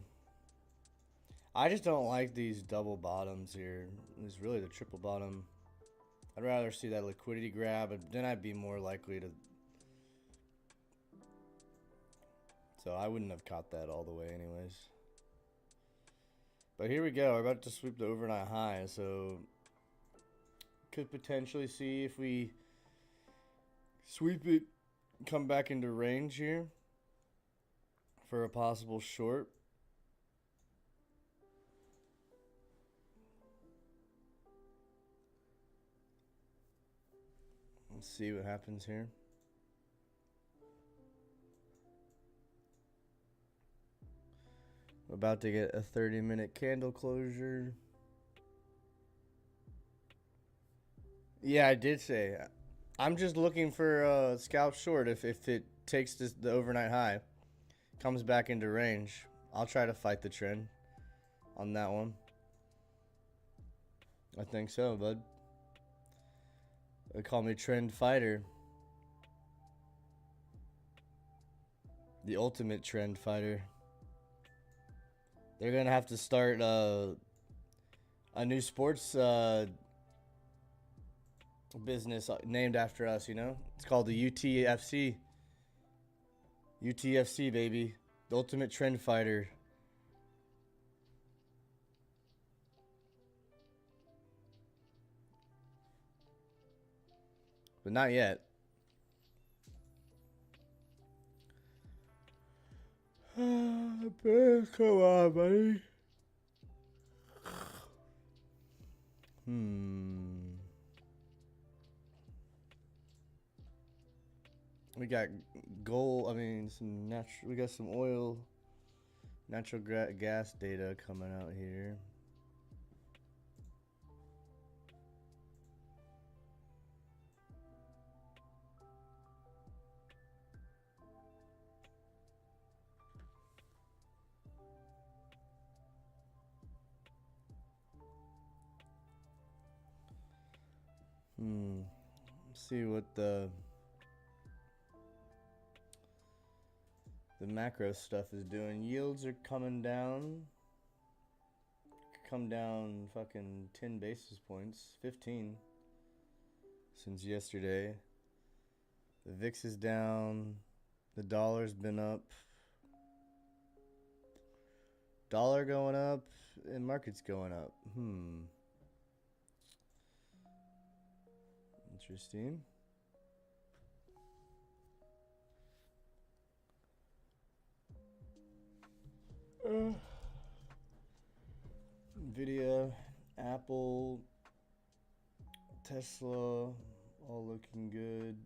I just don't like these double bottoms here. It's really the triple bottom. I'd rather see that liquidity grab, but then I'd be more likely to. So I wouldn't have caught that all the way anyways. But here we go. We're about to sweep the overnight high, so could potentially see if we sweep it, come back into range here for a possible short. Let's see what happens here. We're about to get a 30-minute candle closure. Yeah, I did say. I'm just looking for a scalp short if it takes the overnight high, comes back into range. I'll try to fight the trend on that one. I think so, bud. They call me trend fighter. The ultimate trend fighter. They're going to have to start a new sports business named after us, you know? It's called the UTFC. UTFC, baby. The ultimate trend fighter. but not yet. Come on, buddy. We got gold. I mean, some natural. We got some oil, natural gas data coming out here. Let's see what the macro stuff is doing. Yields are coming down. Come down fucking 10 basis points, 15 since yesterday. The VIX is down. The dollar's been up. Dollar going up and market's going up. Interesting. Nvidia, Apple, Tesla, all looking good.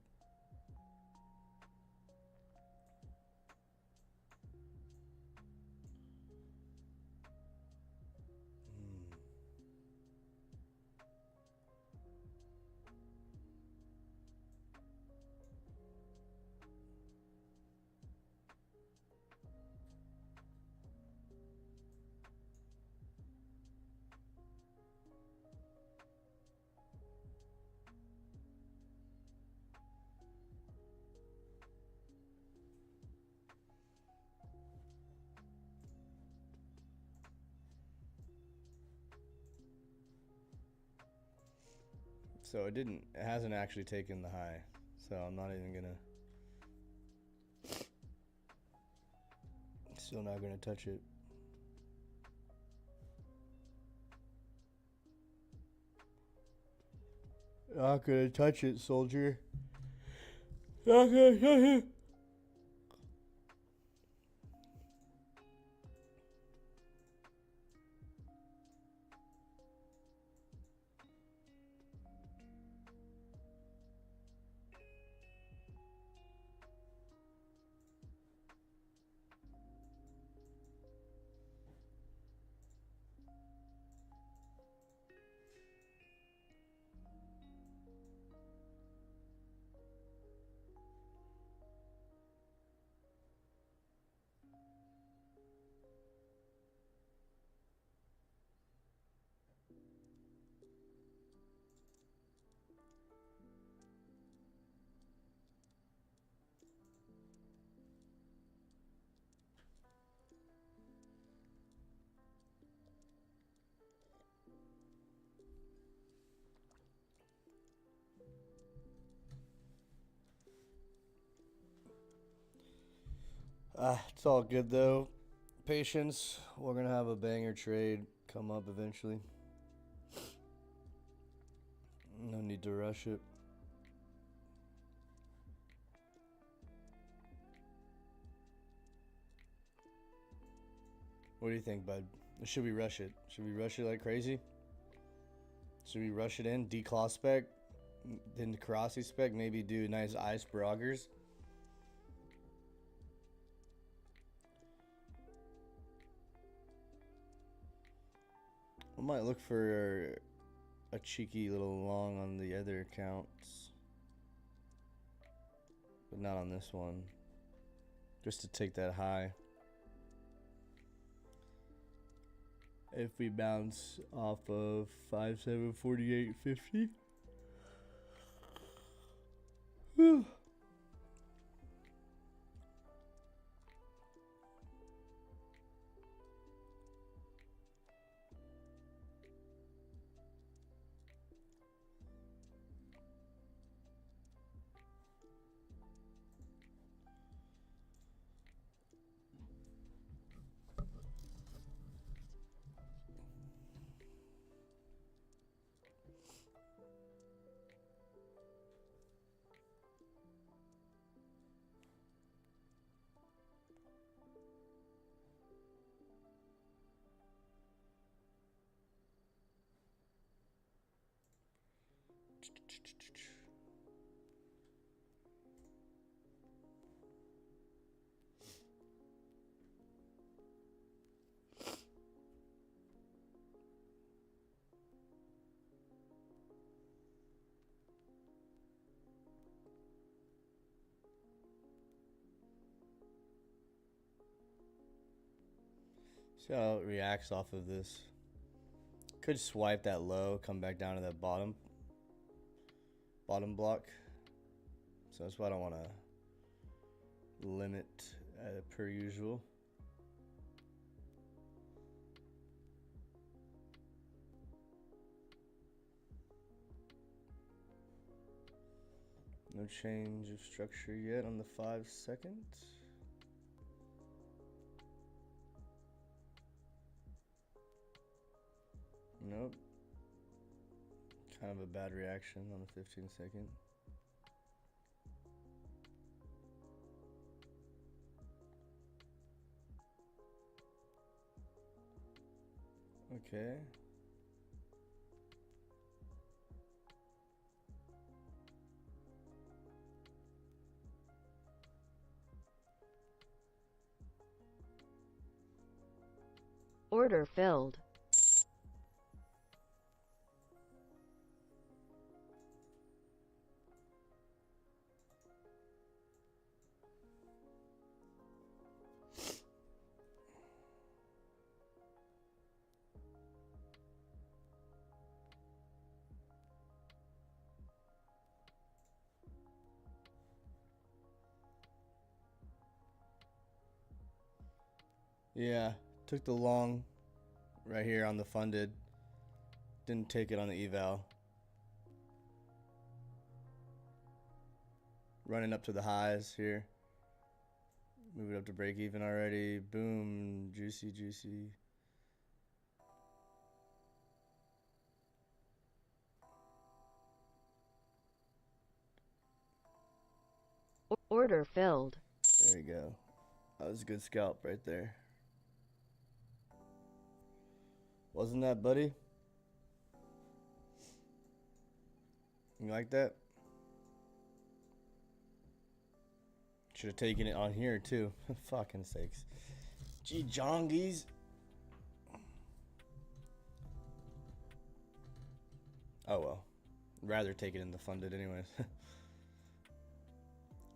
So it hasn't actually taken the high. So I'm not even gonna, still not gonna touch it. Not gonna touch it, soldier. Not gonna touch it. It's all good though. Patience. We're gonna have a banger trade come up eventually. No need to rush it. What do you think, bud? Should we rush it? Should we rush it like crazy? Should we rush it in? Declaw spec? Then the Karasi spec? Maybe do nice ice Braggers? I might look for a cheeky little long on the other accounts, but not on this one. Just to take that high. If we bounce off of 5748.50. Whew. See how it reacts off of this. Could swipe that low, come back down to that bottom block. So that's why I don't want to limit per usual. No change of structure yet on the 5 seconds. Nope. Kind of a bad reaction on the 15-second. Okay. Order filled. Yeah, took the long right here on the funded. Didn't take it on the eval. Running up to the highs here. Move it up to break even already. Boom, juicy, juicy. Order filled. There we go. That was a good scalp right there. Wasn't that, buddy? You like that? Should have taken it on here too. Fucking sakes. Gee, jongies. Oh well. Rather take it in the funded anyways.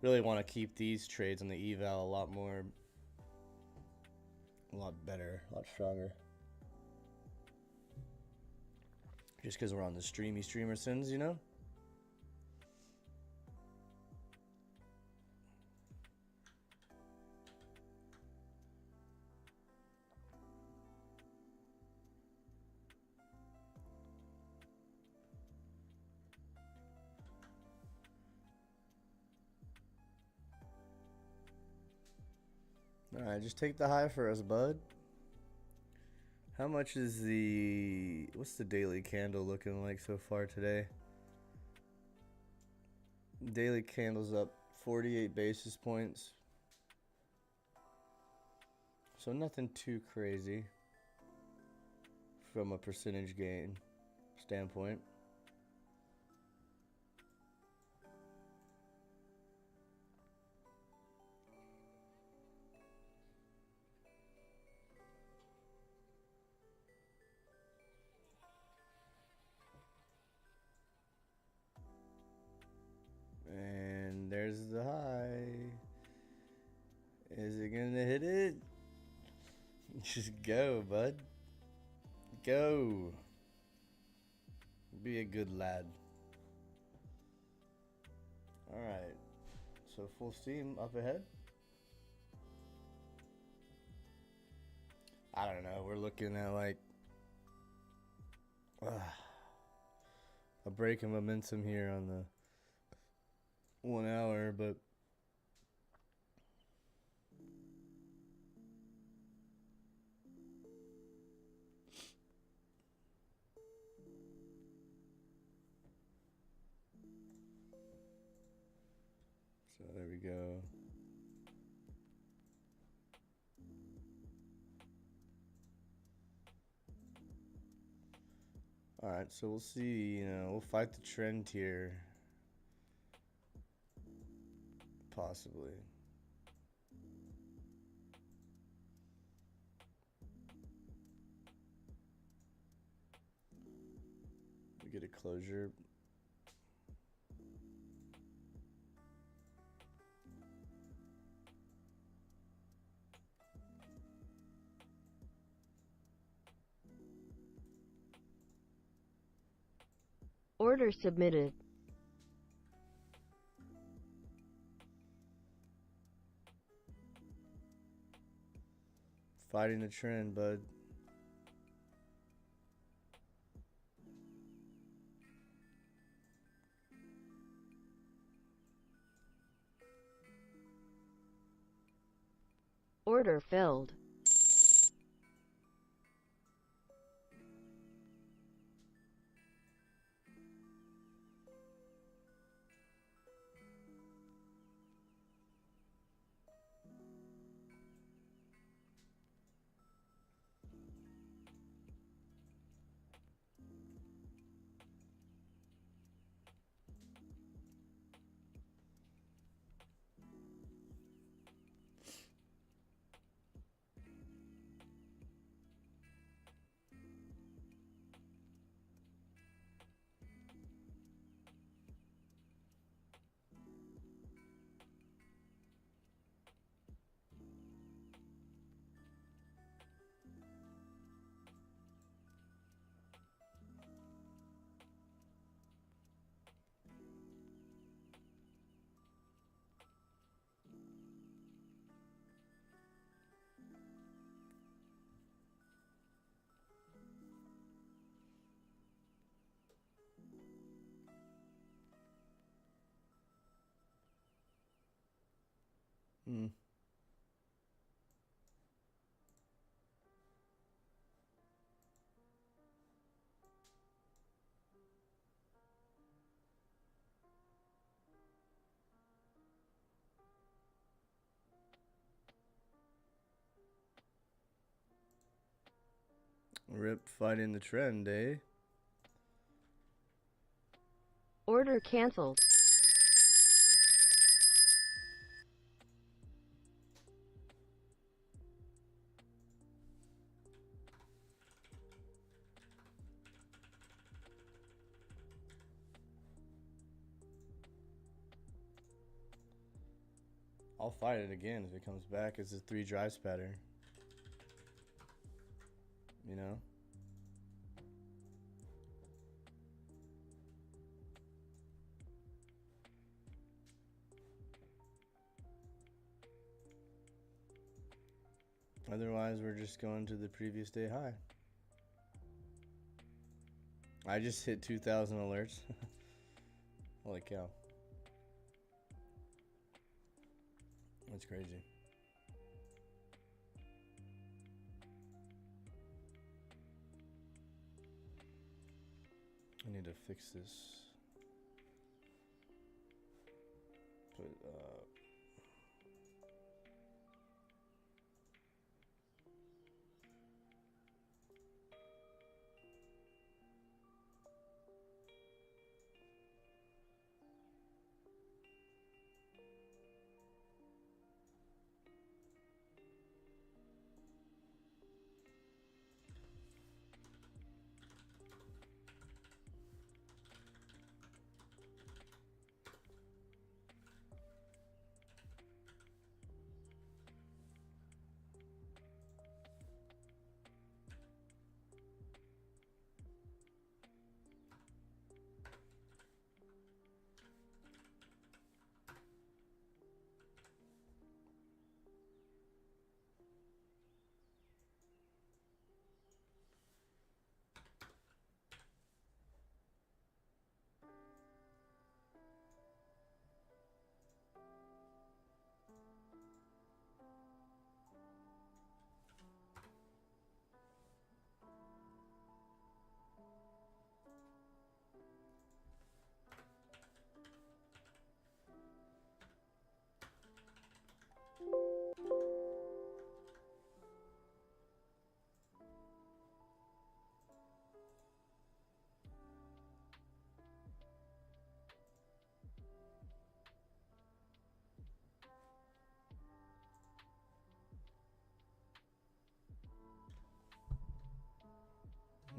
Really want to keep these trades on the eval a lot better, a lot stronger. Just because we're on the streamer sins, you know? Alright, just take the high for us, bud. How much is what's the daily candle looking like so far today? Daily candle's up 48 basis points. So nothing too crazy from a percentage gain standpoint. And there's the high. Is it gonna hit it? Just go, bud. Go. Be a good lad. Alright. So full steam up ahead. I don't know. We're looking at like a break of momentum here on the 1 hour, but so there we go. All right, so we'll see, we'll fight the trend here. Possibly. We get a closure. Order submitted. Fighting the trend, bud. Order filled. Hmm. Rip fighting the trend, eh? Order canceled. I'll fight it again if it comes back as a 3 drives pattern. You know? Otherwise, we're just going to the previous day high. I just hit 2,000 alerts. Holy cow. That's crazy. I need to fix this. Put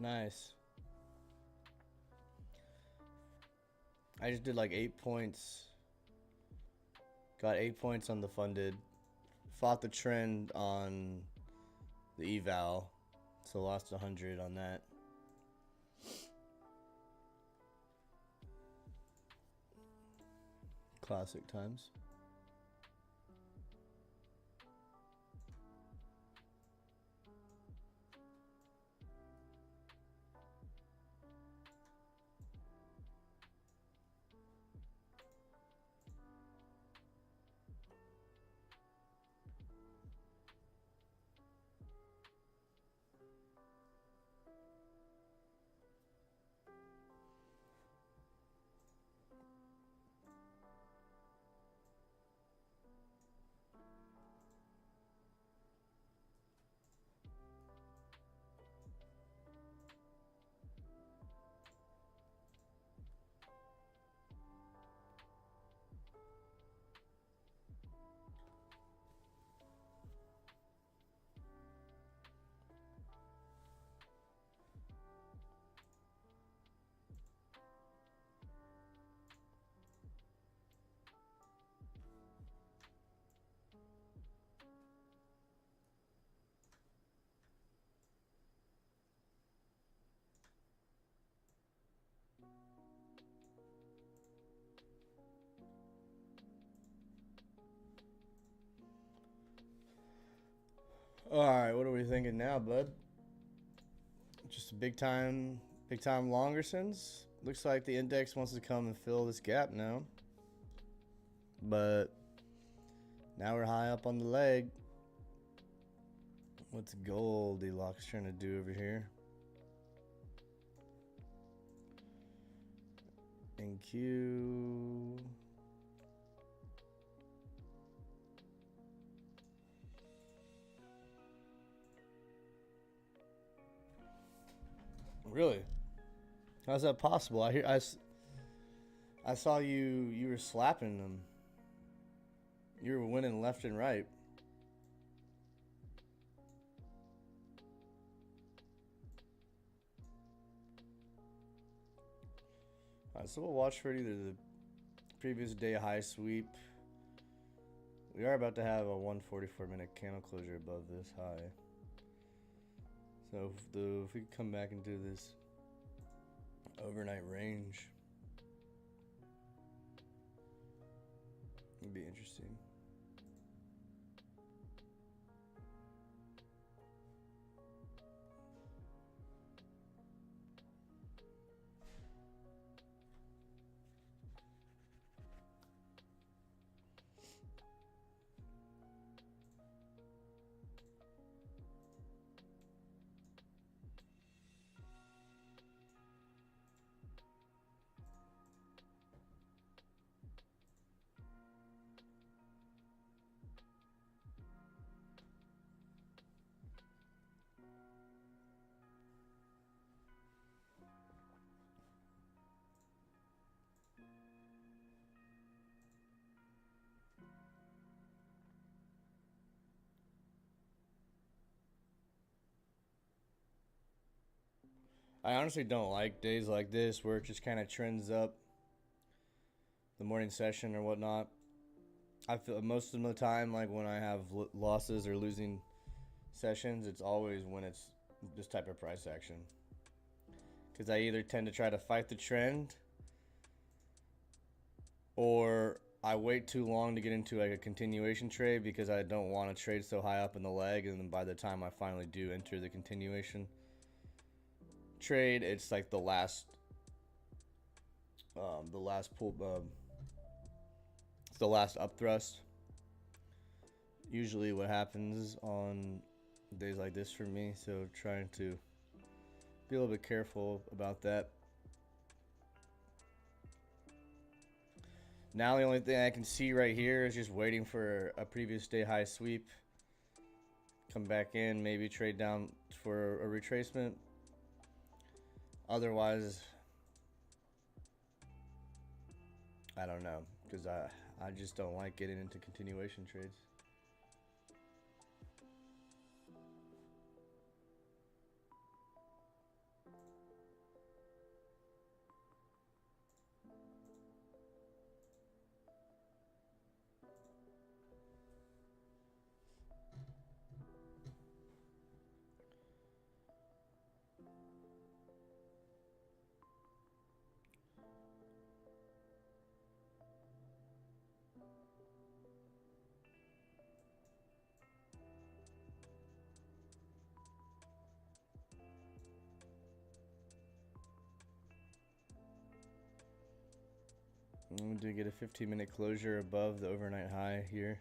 nice. I just did like 8 points. Got 8 points on the funded. Fought the trend on the eval. So lost 100 on that. Classic times. All right, what are we thinking now, bud? Just a big time Longersons. Looks like the index wants to come and fill this gap now. But now we're high up on the leg. What's Goldilocks trying to do over here? NQ. Really? How's that possible? I saw you were slapping them. You were winning left and right. Alright, so we'll watch for either the previous day high sweep. We are about to have a 144-minute candle closure above this high. So if we come back and do this overnight range, it'd be interesting. I honestly don't like days like this where it just kind of trends up the morning session or whatnot. I feel most of the time, like when I have losses or losing sessions, it's always when it's this type of price action. Because I either tend to try to fight the trend, or I wait too long to get into like a continuation trade because I don't want to trade so high up in the leg, and then by the time I finally do enter the continuation trade, it's like the last pull, it's the last up thrust. Usually what happens on days like this for me, so trying to be a little bit careful about that. Now the only thing I can see right here is just waiting for a previous day high sweep, come back in, maybe trade down for a retracement. Otherwise, I don't know, because I just don't like getting into continuation trades. trying to get a 15-minute closure above the overnight high here.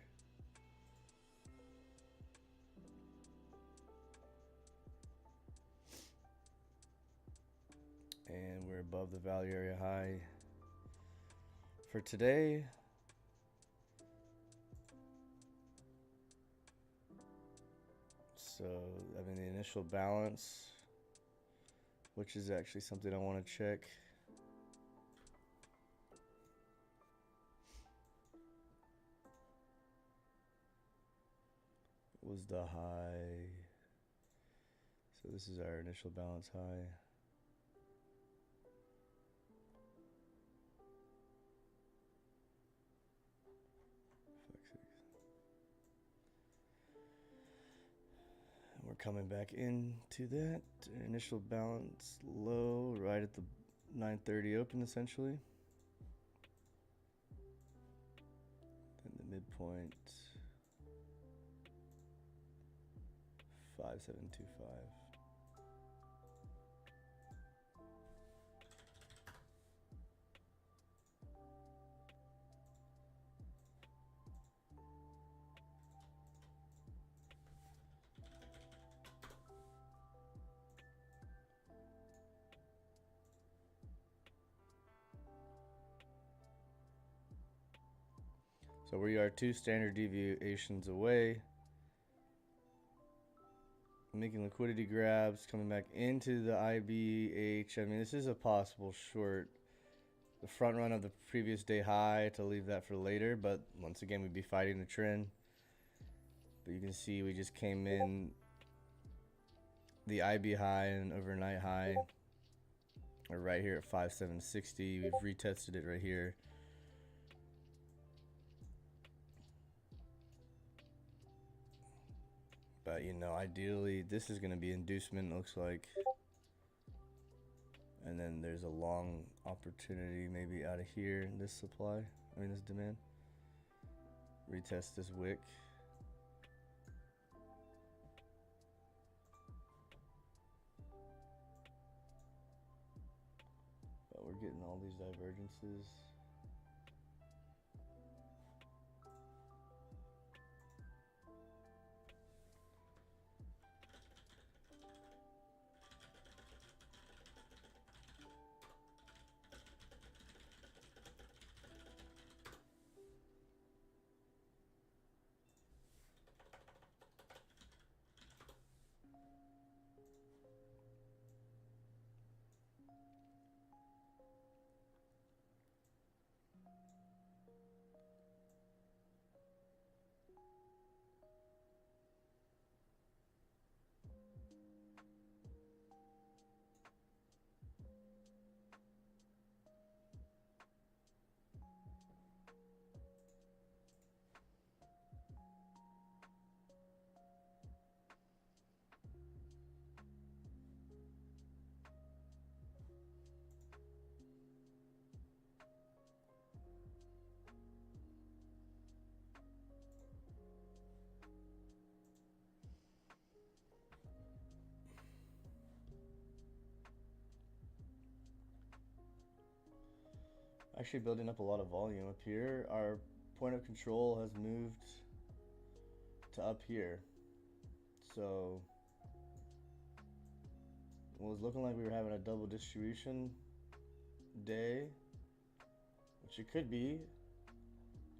And we're above the value area high for today. So, I mean, the initial balance, which is actually something I want to check. Was the high. So this is our initial balance high. We're coming back into that initial balance low right at the 9:30 open, essentially. Then the midpoint 5725. So we are 2 standard deviations away. Making liquidity grabs, coming back into the IBH. I mean, this is a possible short. The front run of the previous day high to leave that for later, but once again, we'd be fighting the trend. But you can see we just came in the IB high and overnight high are right here at 5760. We've retested it right here. But, you know, ideally, this is going to be inducement, looks like. And then there's a long opportunity maybe out of here in this supply. I mean, this demand. Retest this wick. But we're getting all these divergences. Actually building up a lot of volume up here. Our point of control has moved to up here. So it was looking like we were having a double distribution day, which it could be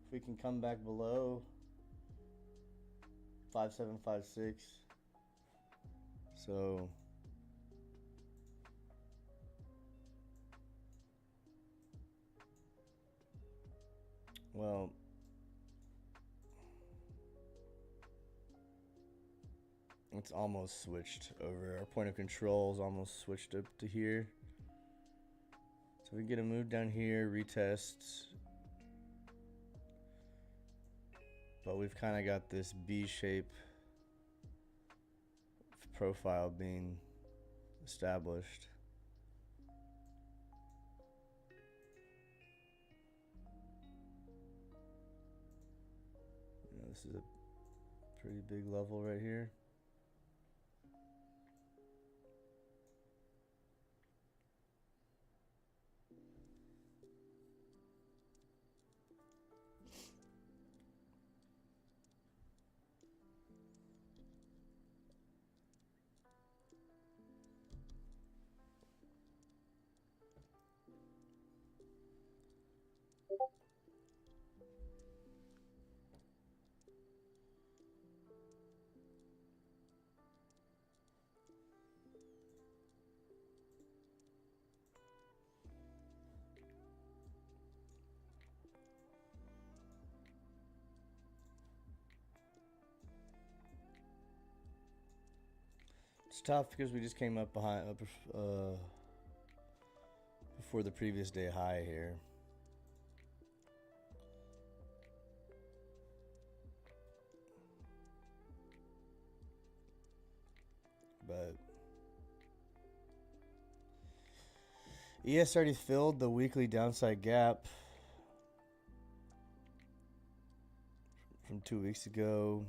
if we can come back below 5756. So well, it's almost switched over. Our point of control is almost switched up to here. So we get a move down here, retest. But we've kind of got this B shape profile being established. You know, this is a pretty big level right here. It's tough because we just came up behind before the previous day high here. But ES already filled the weekly downside gap from 2 weeks ago.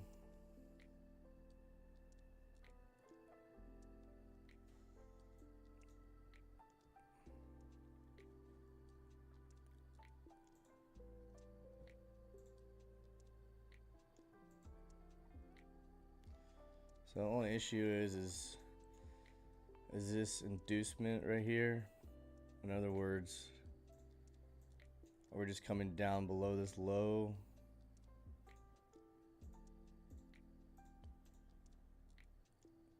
So the only issue is this inducement right here. In other words, we're just coming down below this low.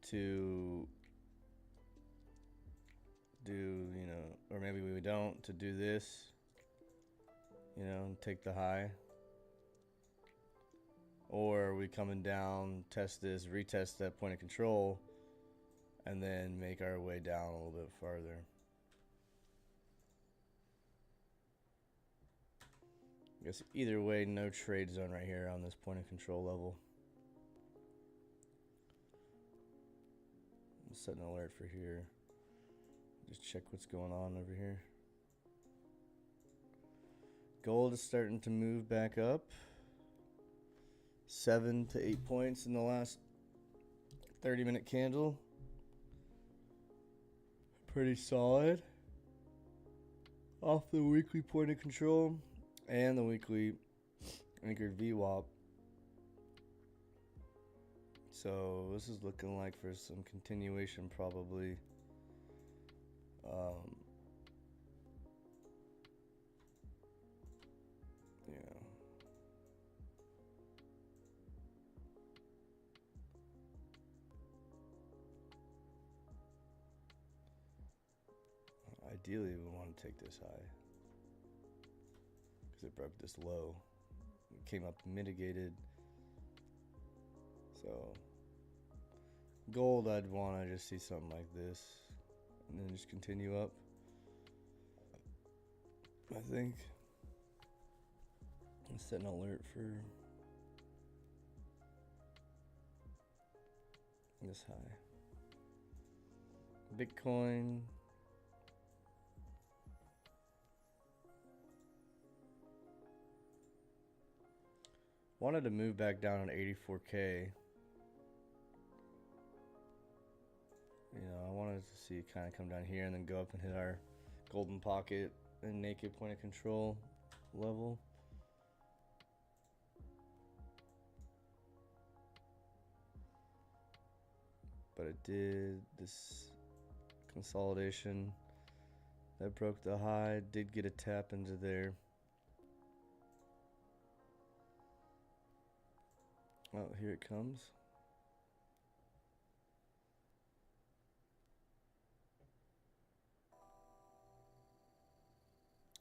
To do, you know, or maybe we don't, to do this, you know, and take the high. Or are we coming down, test this, retest that point of control, and then make our way down a little bit farther. I guess either way, no trade zone right here on this point of control level. I'm setting an alert for here. Just check what's going on over here. Gold is starting to move back up. 7 to 8 points in the last 30-minute candle. Pretty solid. Off the weekly point of control and the weekly anchored VWAP. So this is looking like for some continuation probably. Yeah. Ideally, we want to take this high because it broke this low. It came up mitigated. So gold, I'd want to just see something like this and then just continue up, I think. I'm setting an alert for this high. Bitcoin. Wanted to move back down on 84K. You know, I wanted to see it kind of come down here and then go up and hit our golden pocket and naked point of control level. But it did this consolidation that broke the high, did get a tap into there. Oh, here it comes.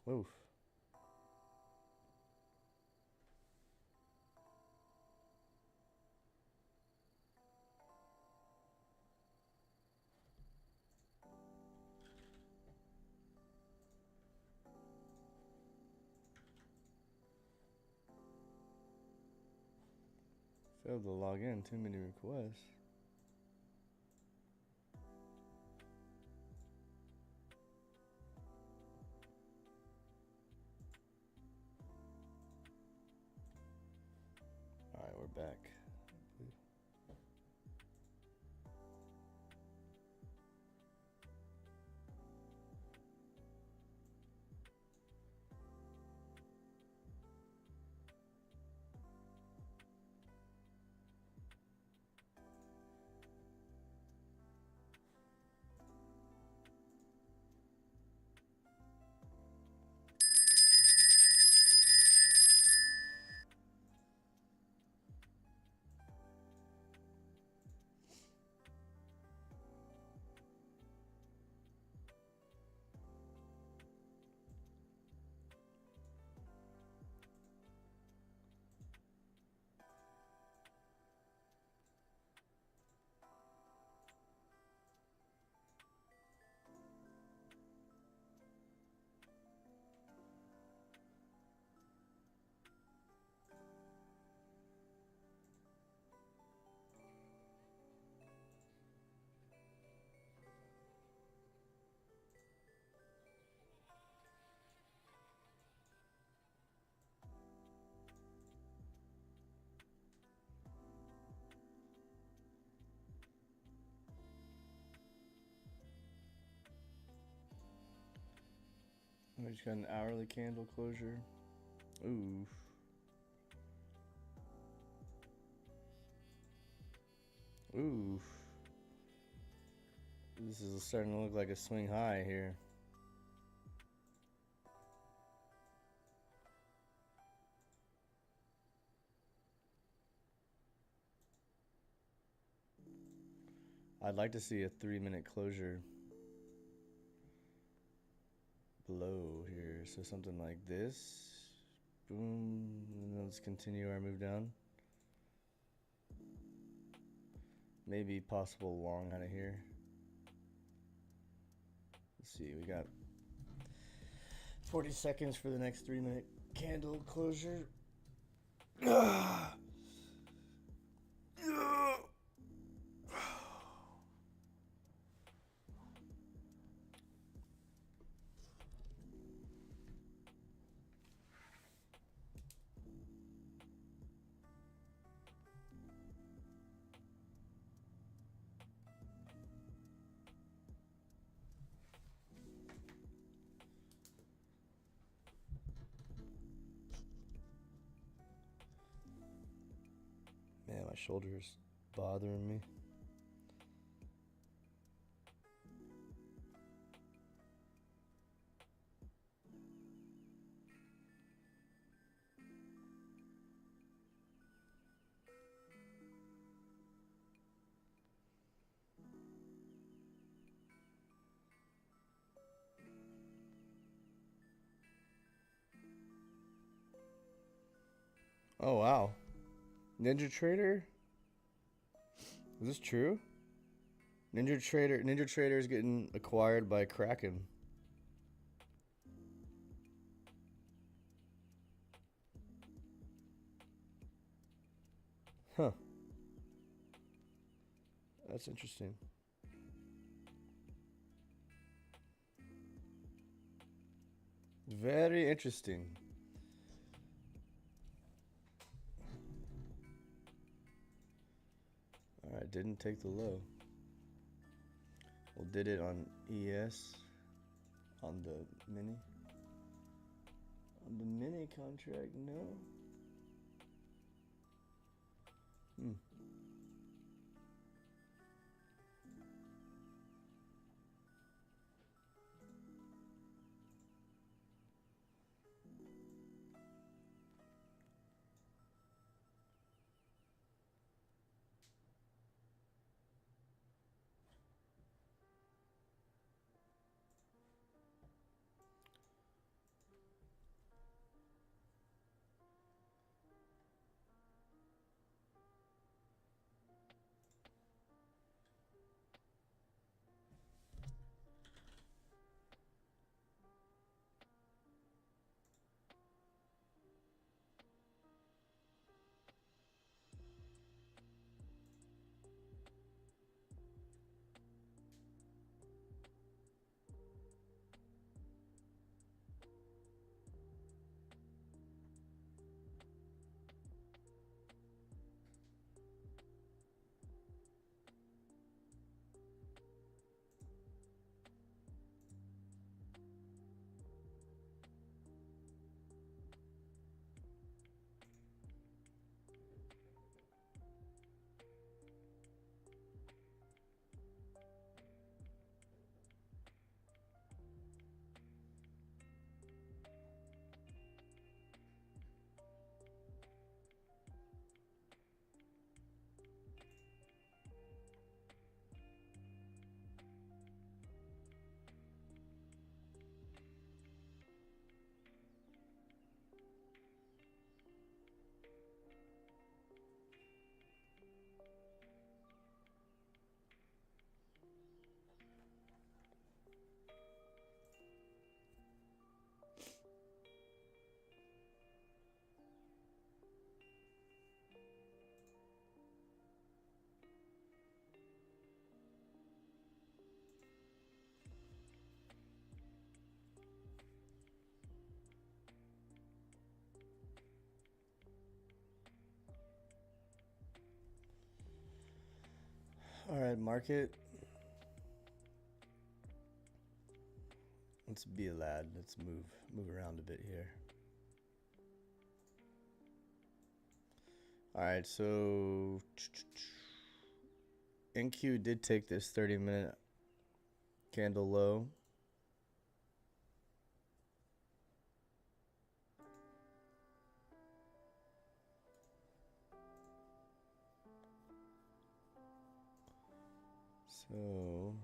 Oof. Failed to log in, too many requests. Alright, we're back. We just got an hourly candle closure. Ooh. Ooh. This is starting to look like a swing high here. I'd like to see a 3-minute closure below here. So something like this. Boom. And then let's continue our move down. Maybe possible long out of here. Let's see, we got 40 seconds for the next 3-minute candle closure. Man, my shoulder's bothering me. Oh, wow. Ninja Trader? Is this true? Ninja Trader is getting acquired by Kraken. Huh. That's interesting. Very interesting. Alright, didn't take the low. Well, did it on ES. On the mini. On the mini contract, no. Alright, market. Let's be a lad. Let's move around a bit here. All right, so NQ did take this 30-minute candle low. So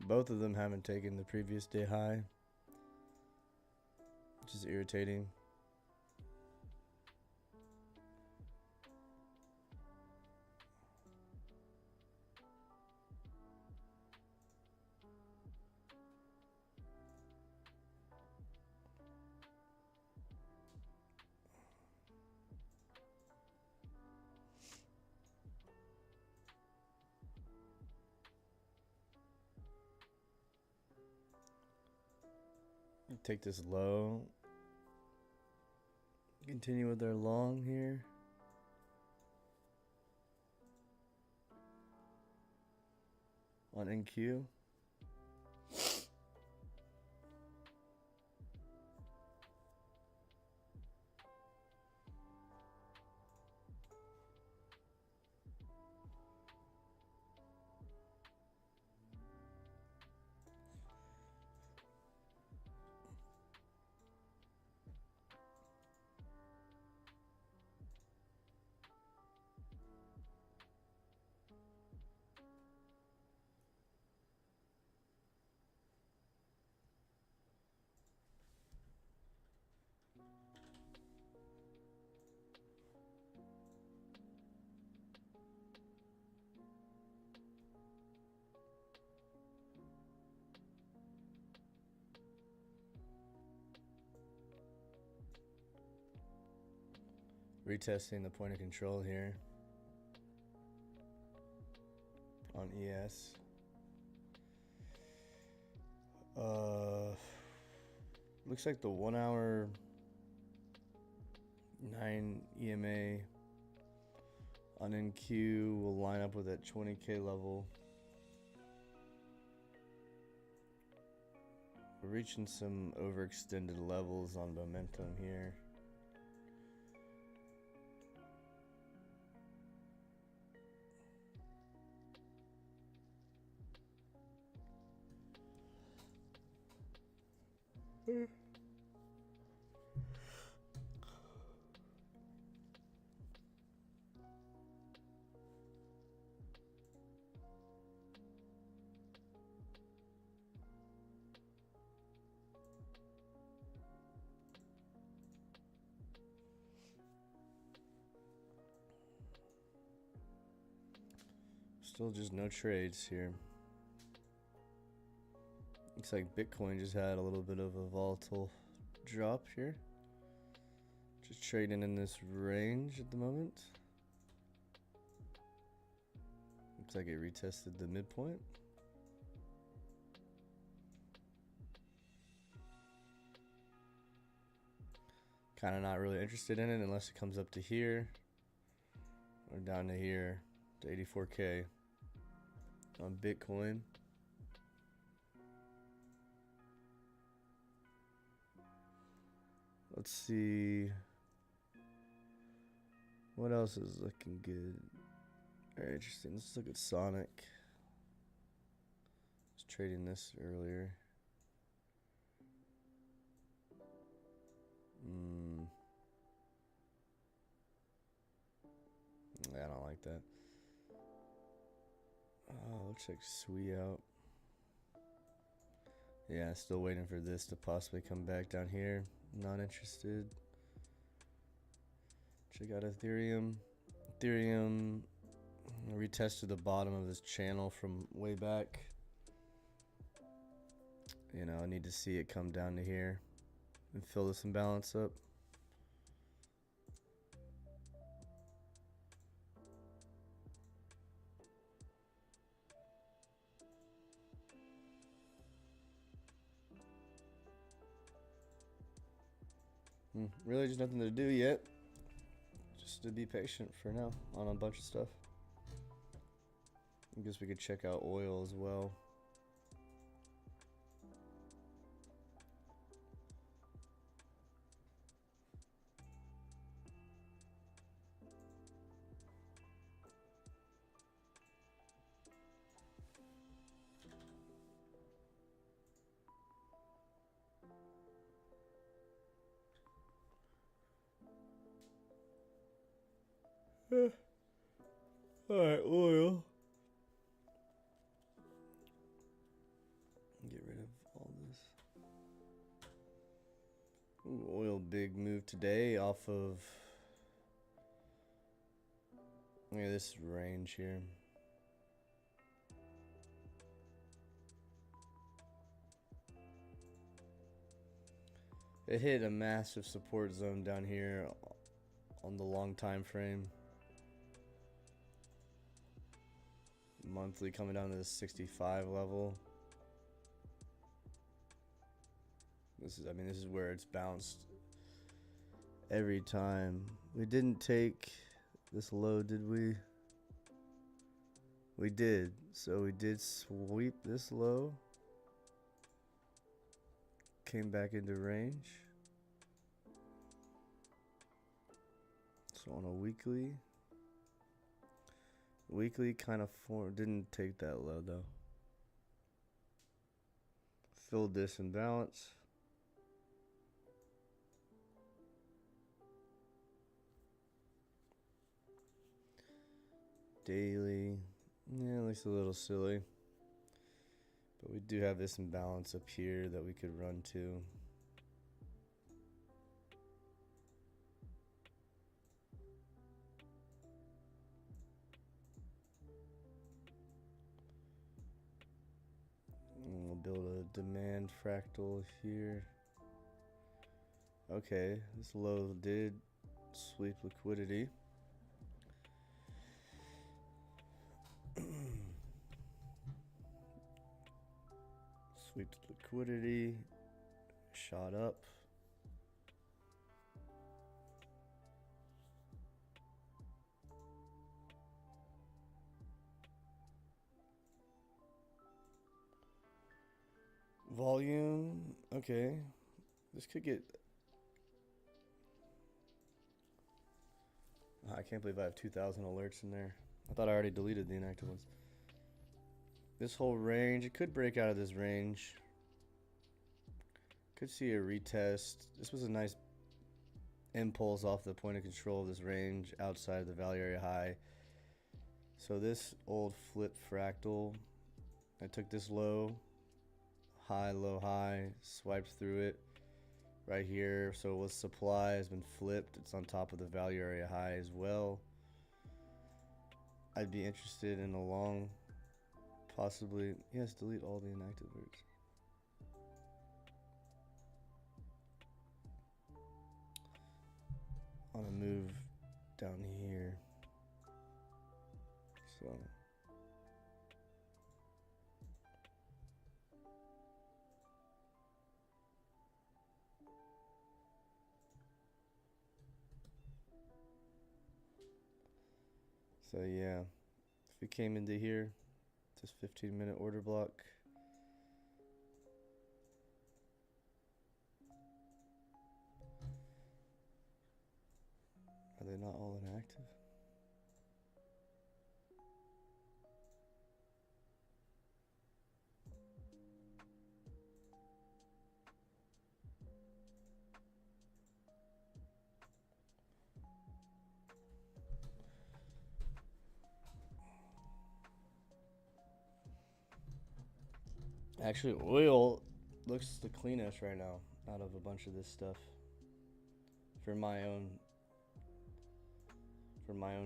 both of them haven't taken the previous day high, which is irritating. Take this low. Continue with our long here. On NQ. Retesting the point of control here on ES. Looks like the 1 hour 9 EMA on NQ will line up with that 20K level. We're reaching some overextended levels on momentum here. Still just no trades here. Looks like Bitcoin just had a little bit of a volatile drop here. Just trading in this range at the moment. Looks like it retested the midpoint. Kind of not really interested in it unless it comes up to here or down to here to 84K on Bitcoin. Let's see what else is looking good. Very interesting. Let's look at Sonic. I was trading this earlier. I don't like that. Looks like Sui out. Yeah, still waiting for this to possibly come back down here. Not interested. Check out Ethereum. Ethereum retested the bottom of this channel from way back. You know, I need to see it come down to here and fill this imbalance up. Really just nothing to do yet. Just to be patient for now on a bunch of stuff. I guess we could check out oil as well. Alright, oil. Get rid of all this. Ooh, oil big move today off of this range here. It hit a massive support zone down here on the long time frame. Monthly coming down to the 65 level. This is where it's bounced every time. We didn't take this low, did we? We did. So we did sweep this low. Came back into range. So on a weekly kind of form, didn't take that low though. Filled this imbalance. Daily, yeah, looks a little silly. But we do have this imbalance up here that we could run to. And we'll build a demand fractal here. Okay, this low did sweep liquidity. Swept liquidity, shot up. Volume, okay. This could get... I can't believe I have 2,000 alerts in there. I thought I already deleted the inactive ones. This whole range, it could break out of this range. Could see a retest. This was a nice impulse off the point of control of this range outside of the value area high. So this old flip fractal, I took this low, high, swiped through it right here. So it was supply has been flipped. It's on top of the value area high as well. I'd be interested in a long, possibly, yes, delete all the inactive words. On a move down here. So yeah, if we came into here, this 15-minute order block. Are they not all inactive? Actually, oil looks the cleanest right now out of a bunch of this stuff for my own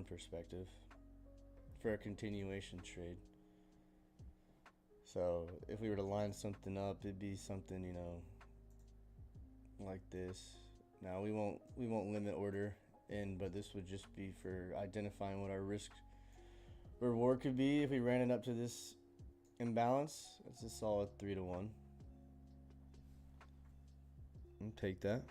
perspective for a continuation trade. So if we were to line something up, it'd be something, you know, like this. Now we won't limit order in, but this would just be for identifying what our risk reward could be if we ran it up to this imbalance. It's a solid 3 to 1. I'll take that.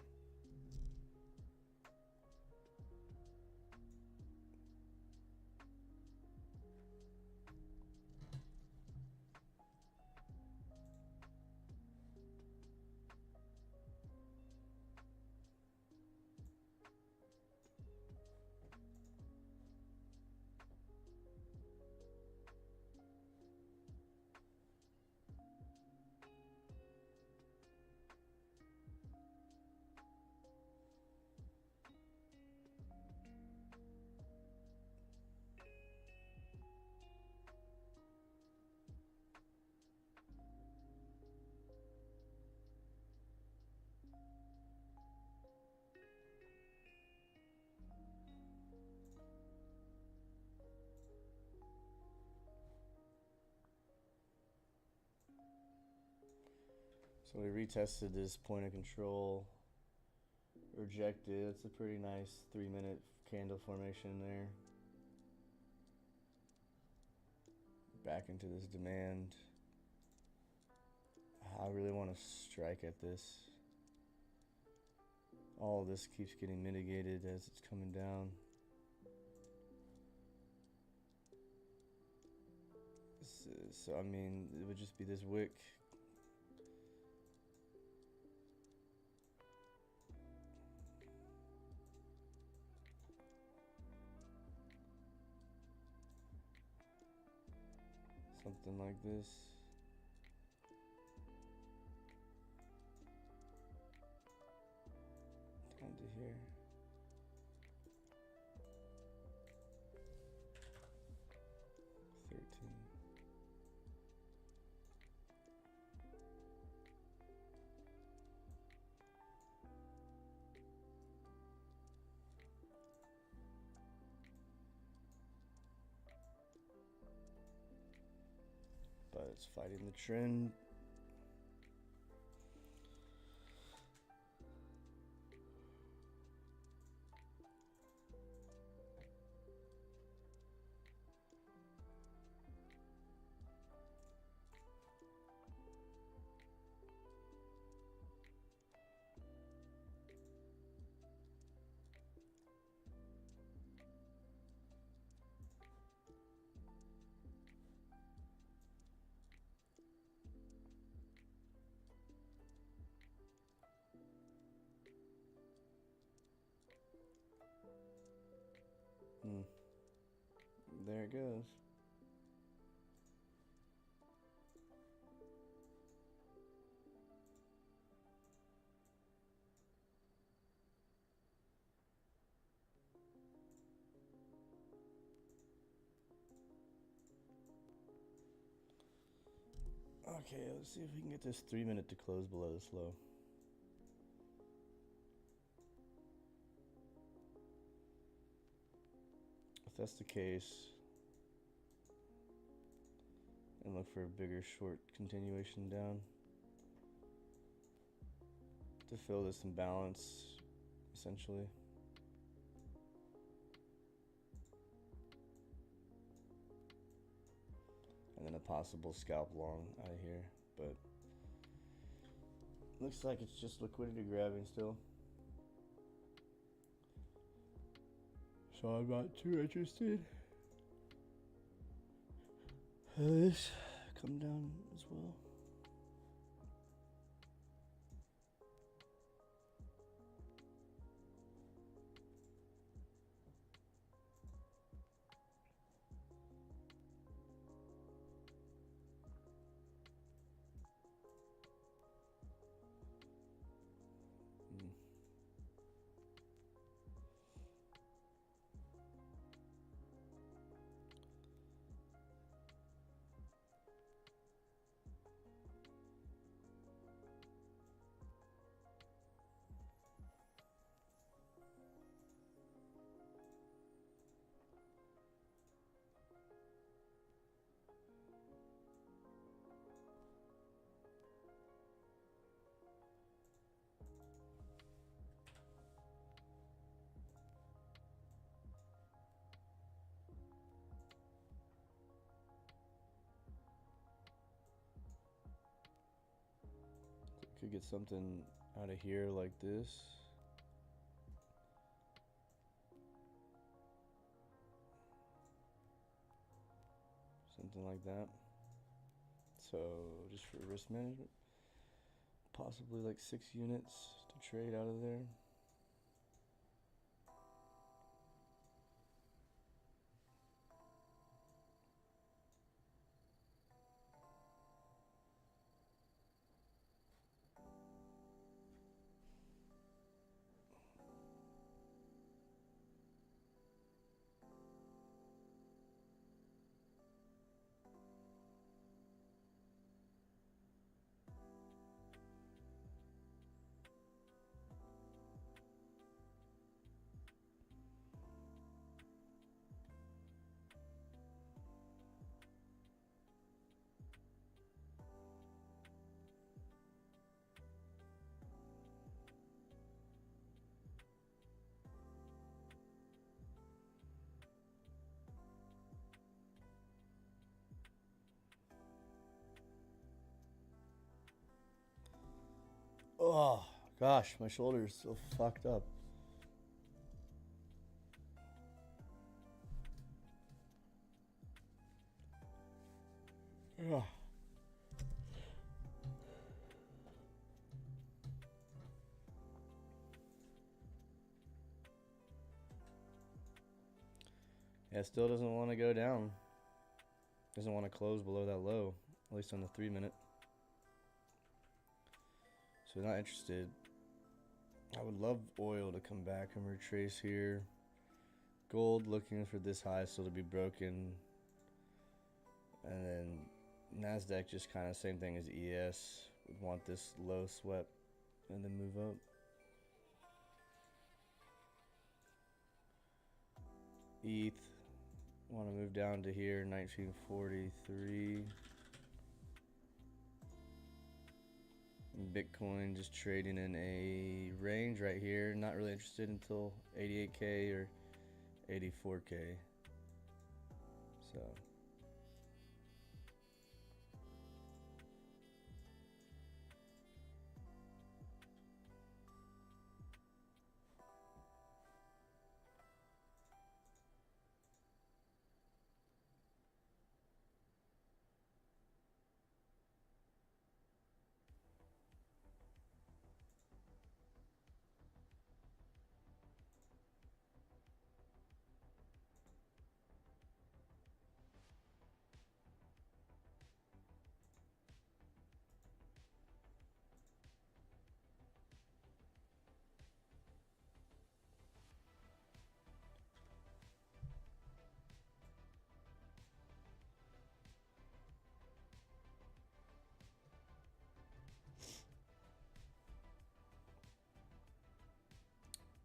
So we retested this point of control, rejected. It's a pretty nice 3-minute candle formation there. Back into this demand. I really want to strike at this. All of this keeps getting mitigated as it's coming down. So I mean, it would just be this wick. Something like this. Down to here. But it's fighting the trend. There it goes. Okay, let's see if we can get this 3-minute to close below this low. If that's the case, and look for a bigger short continuation down to fill this imbalance, essentially. And then a possible scalp long out of here, but looks like it's just liquidity grabbing still. So I'm not too interested. This come down as well. Could get something out of here like this. Something like that. So just for risk management, possibly like 6 units to trade out of there. Oh gosh, my shoulder is so fucked up. Ugh. Yeah, it still doesn't want to go down. Doesn't want to close below that low, at least on the 3 minute. So not interested. I would love oil to come back and retrace here. Gold looking for this high still to be broken. And then NASDAQ just kind of same thing as ES. Would want this low swept and then move up. ETH want to move down to here, 1943. Bitcoin just trading in a range right here. Not really interested until 88K or 84K. So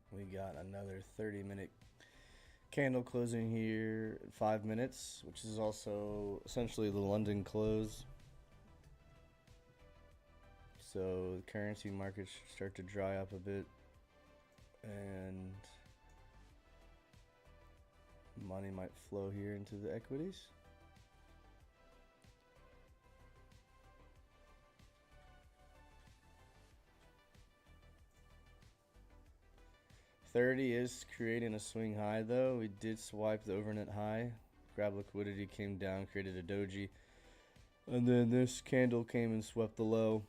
we got another 30-minute candle closing here at 5 minutes, which is also essentially the London close. So the currency markets should start to dry up a bit, and money might flow here into the equities. $30 is creating a swing high though. We did swipe the overnight high, grab liquidity, came down, created a doji, and then this candle came and swept the low.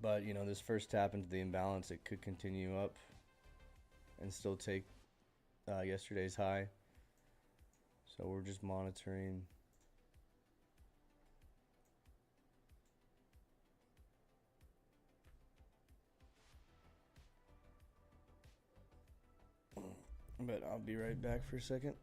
But you know, this first tap into the imbalance, it could continue up and still take yesterday's high. So we're just monitoring. But I'll be right back for a second.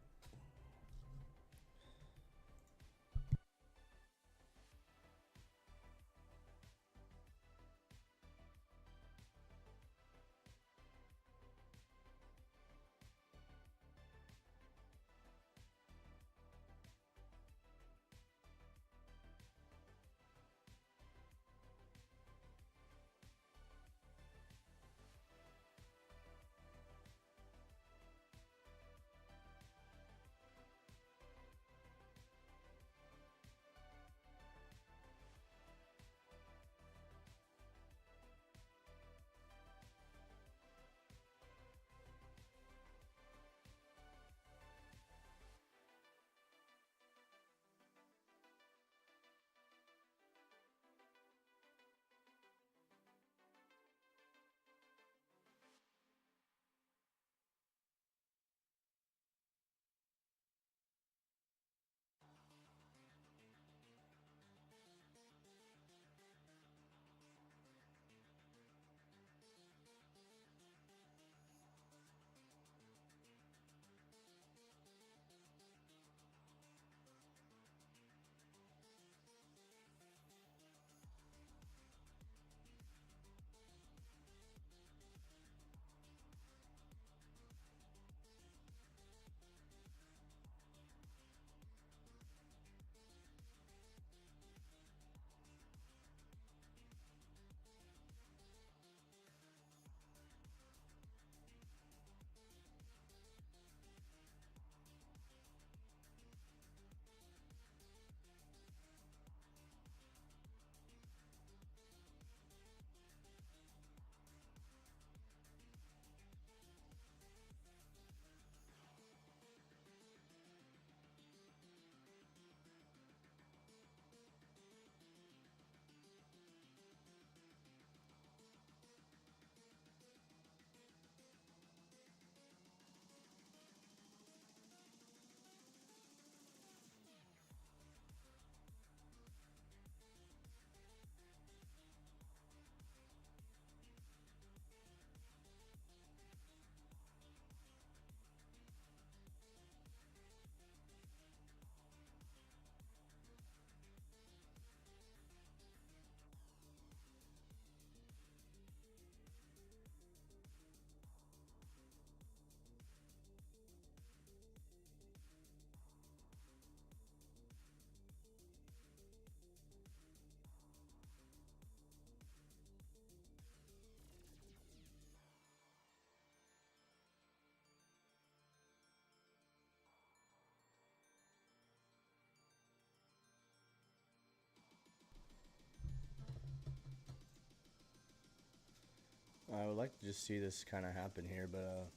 I would like to just see this kind of happen here, but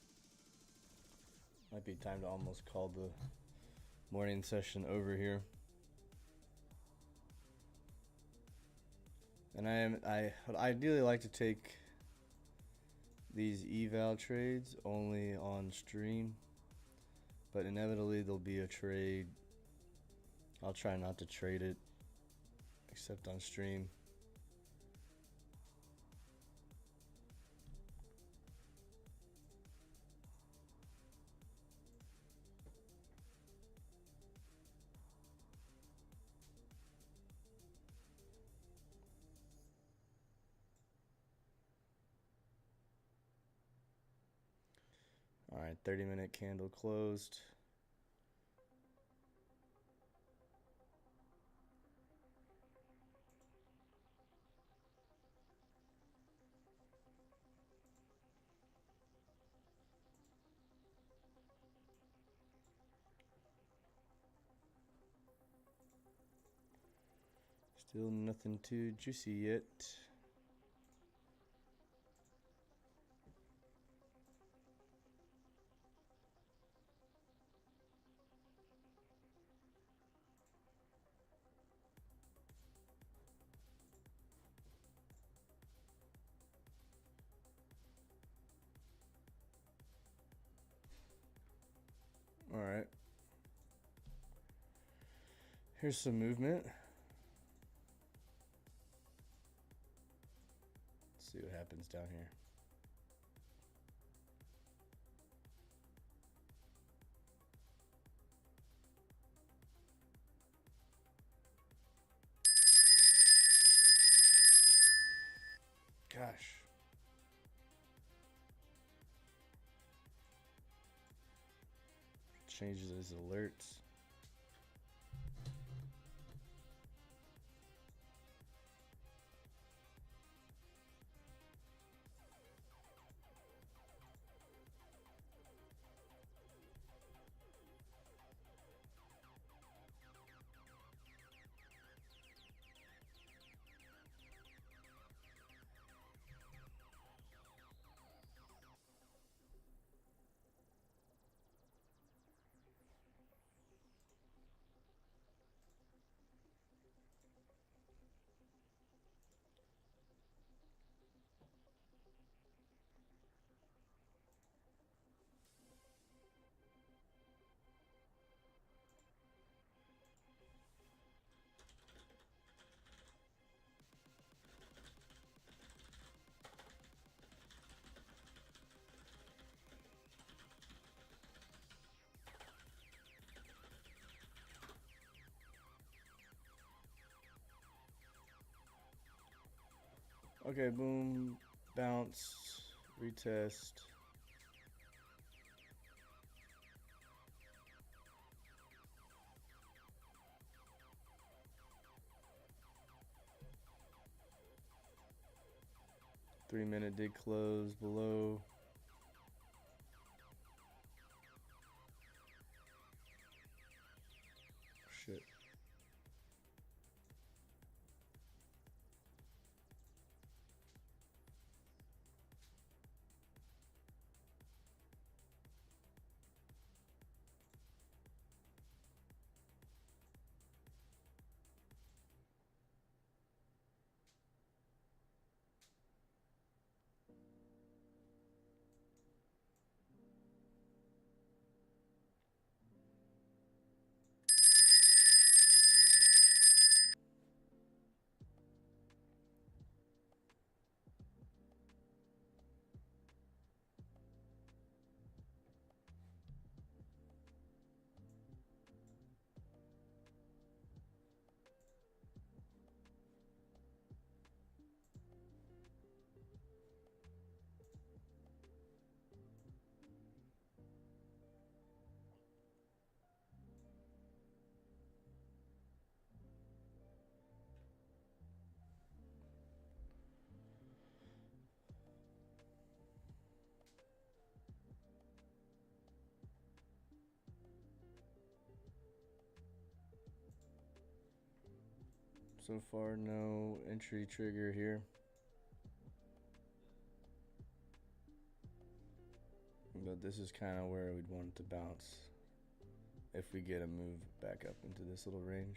might be time to almost call the morning session over here. And I would ideally like to take these eval trades only on stream, but inevitably there'll be a trade. I'll try not to trade it except on stream. All right, 30-minute candle closed. Still nothing too juicy yet. All right. Here's some movement. Let's see what happens down here. Gosh. Changes his alerts. Okay, boom, bounce, retest. Three-minute did close below. Shit. So far, no entry trigger here. But this is kind of where we'd want it to bounce if we get a move back up into this little range.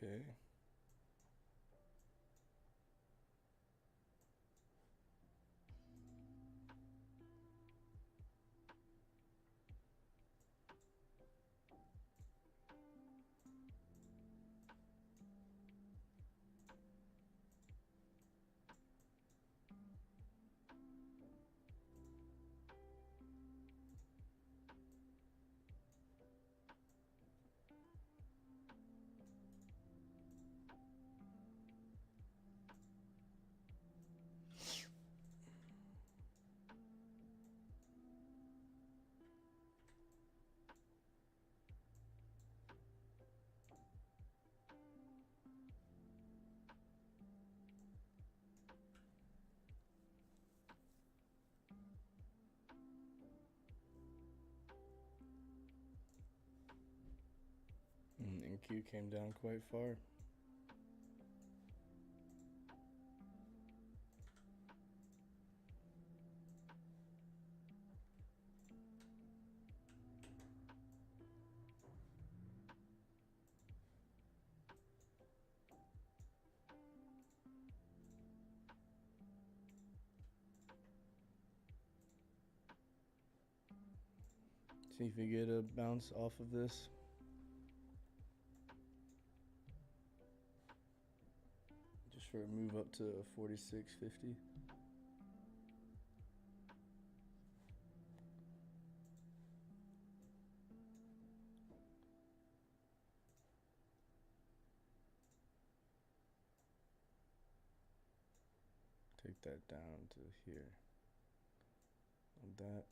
Okay. NQ came down quite far. See if we get a bounce off of this. Just for a move up to 46.50. Take that down to here. And that.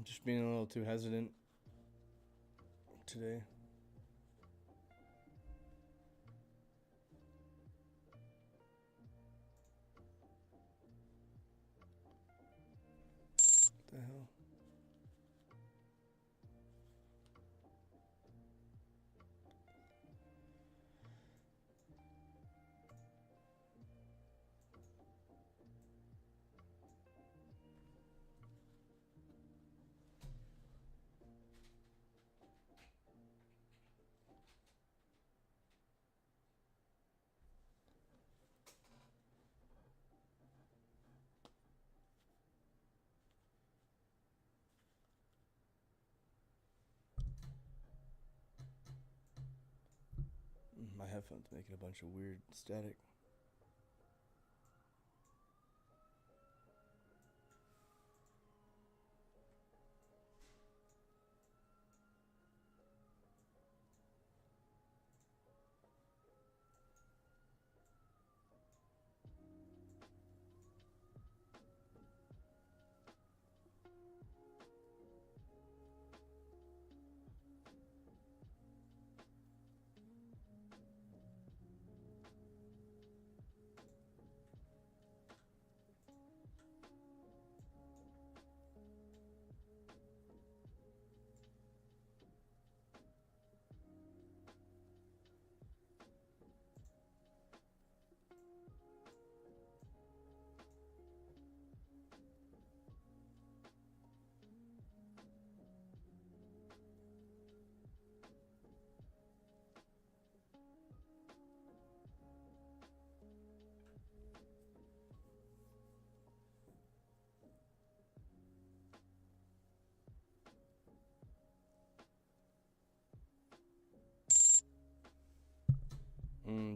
Just being a little too hesitant today. What the hell? My headphones making a bunch of weird static.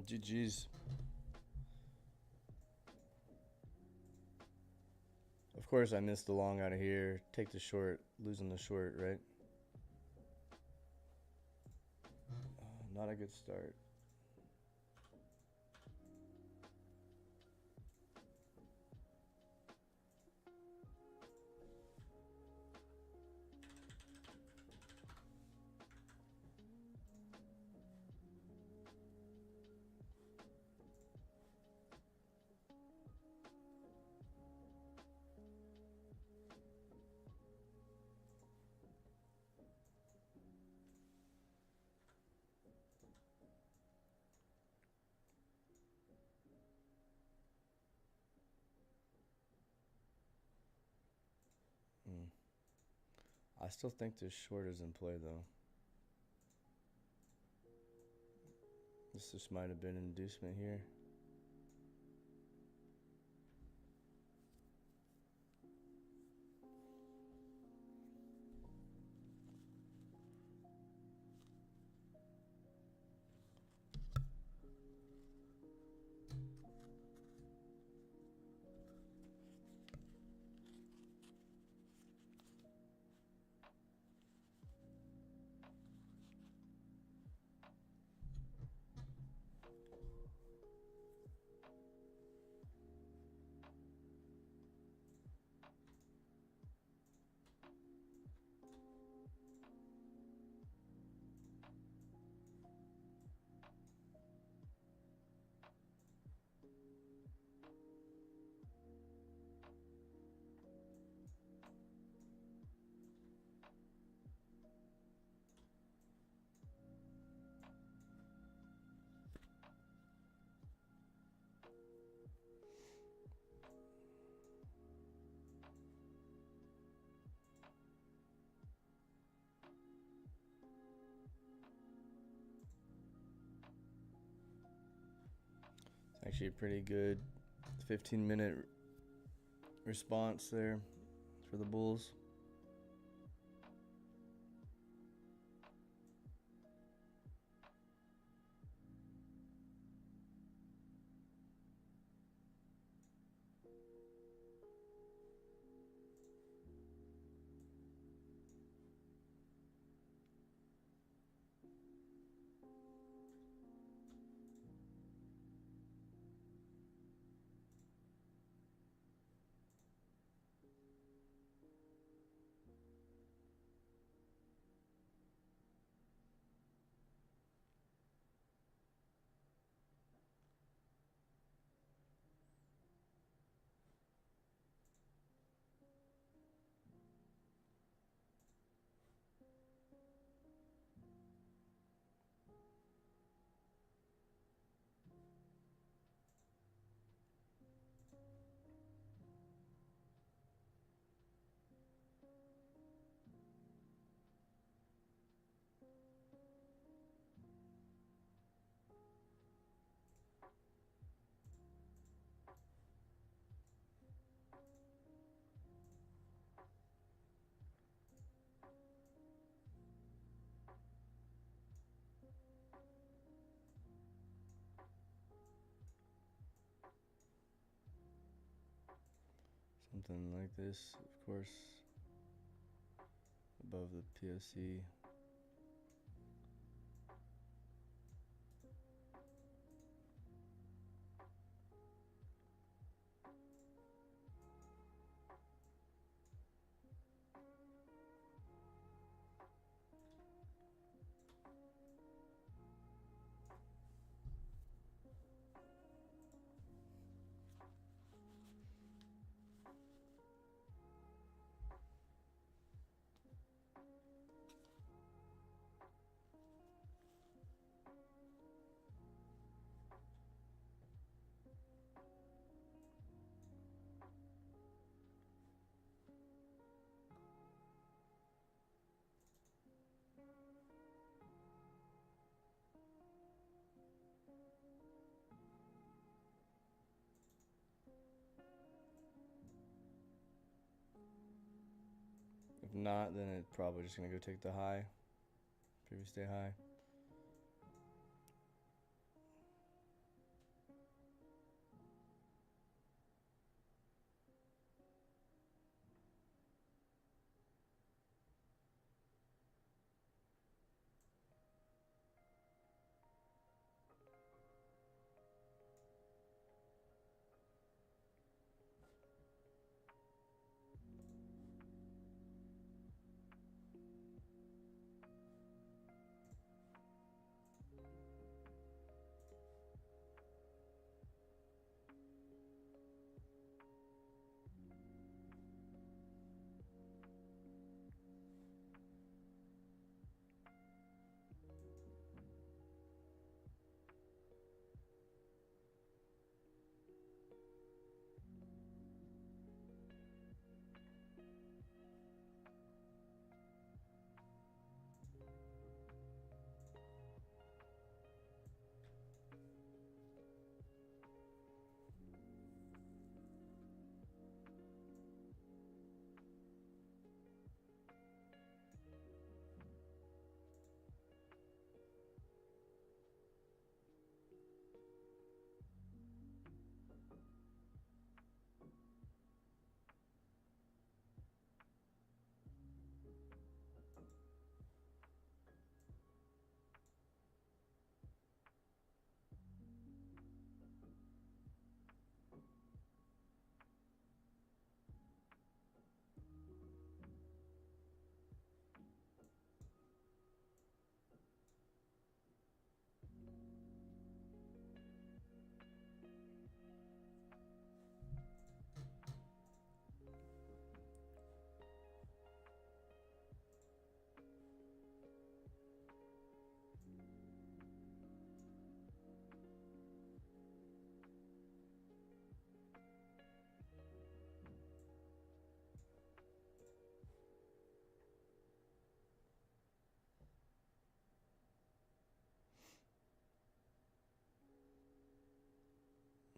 GG's. Of course I missed the long out of here. Take the short, losing the short, right? Not a good start. I still think this short is in play though. This just might have been an inducement here. Actually a pretty good 15-minute response there for the Bulls. something like this, of course, above the POC. If not, then it's probably just gonna go take the high, previous day high.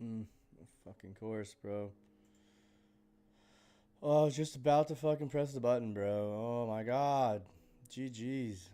Of fucking course, bro. Oh, I was just about to fucking press the button, bro. Oh my god. GG's.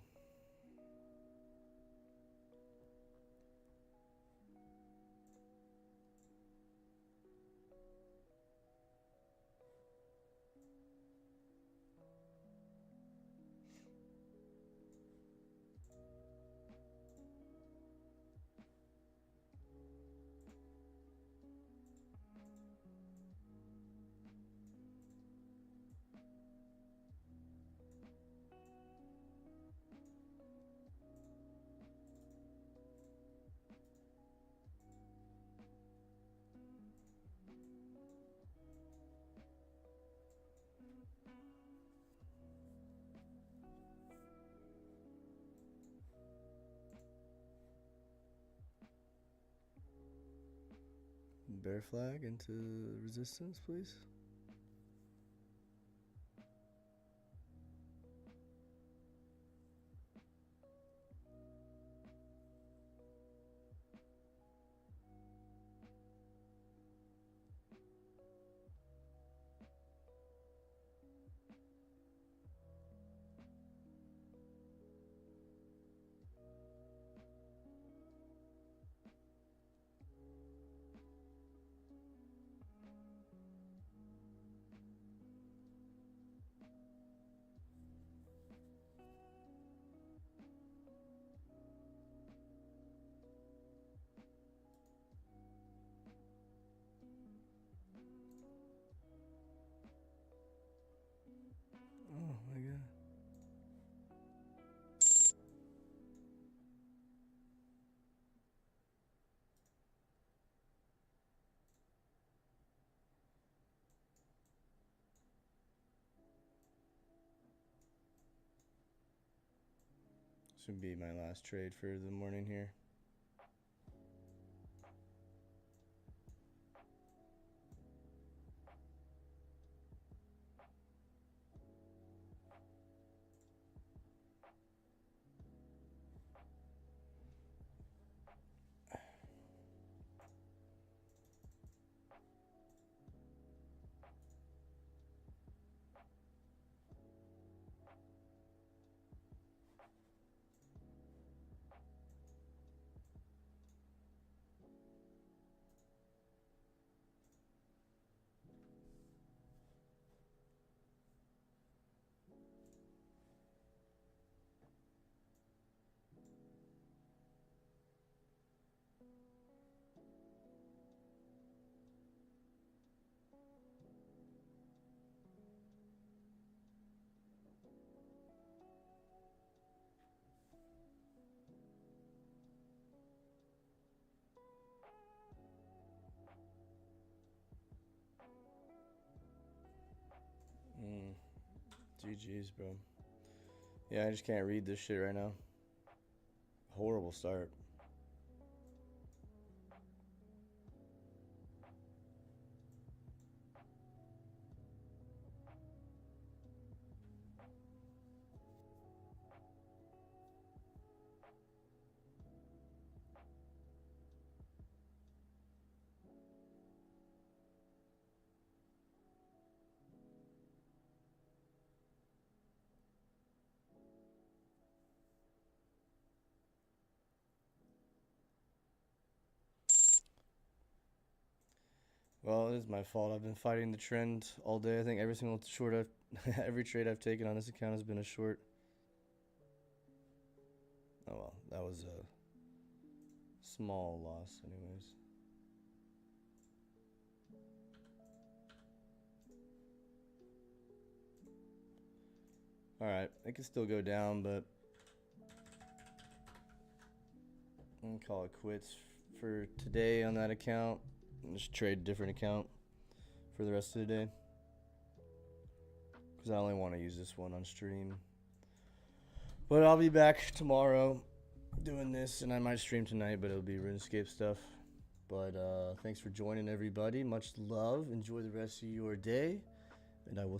Bear flag into resistance, please. This would be my last trade for the morning here. GG's, bro. Yeah, I just can't read this shit right now. Horrible start. Well, it is my fault. I've been fighting the trend all day. I think every single short every trade I've taken on this account has been a short. Oh well, that was a small loss anyways. Alright, it can still go down, but I'm gonna call it quits for today on that account. And just trade a different account for the rest of the day. Because I only want to use this one on stream. But I'll be back tomorrow doing this, and I might stream tonight, but it'll be RuneScape stuff. But thanks for joining, everybody. Much love. Enjoy the rest of your day, and I will see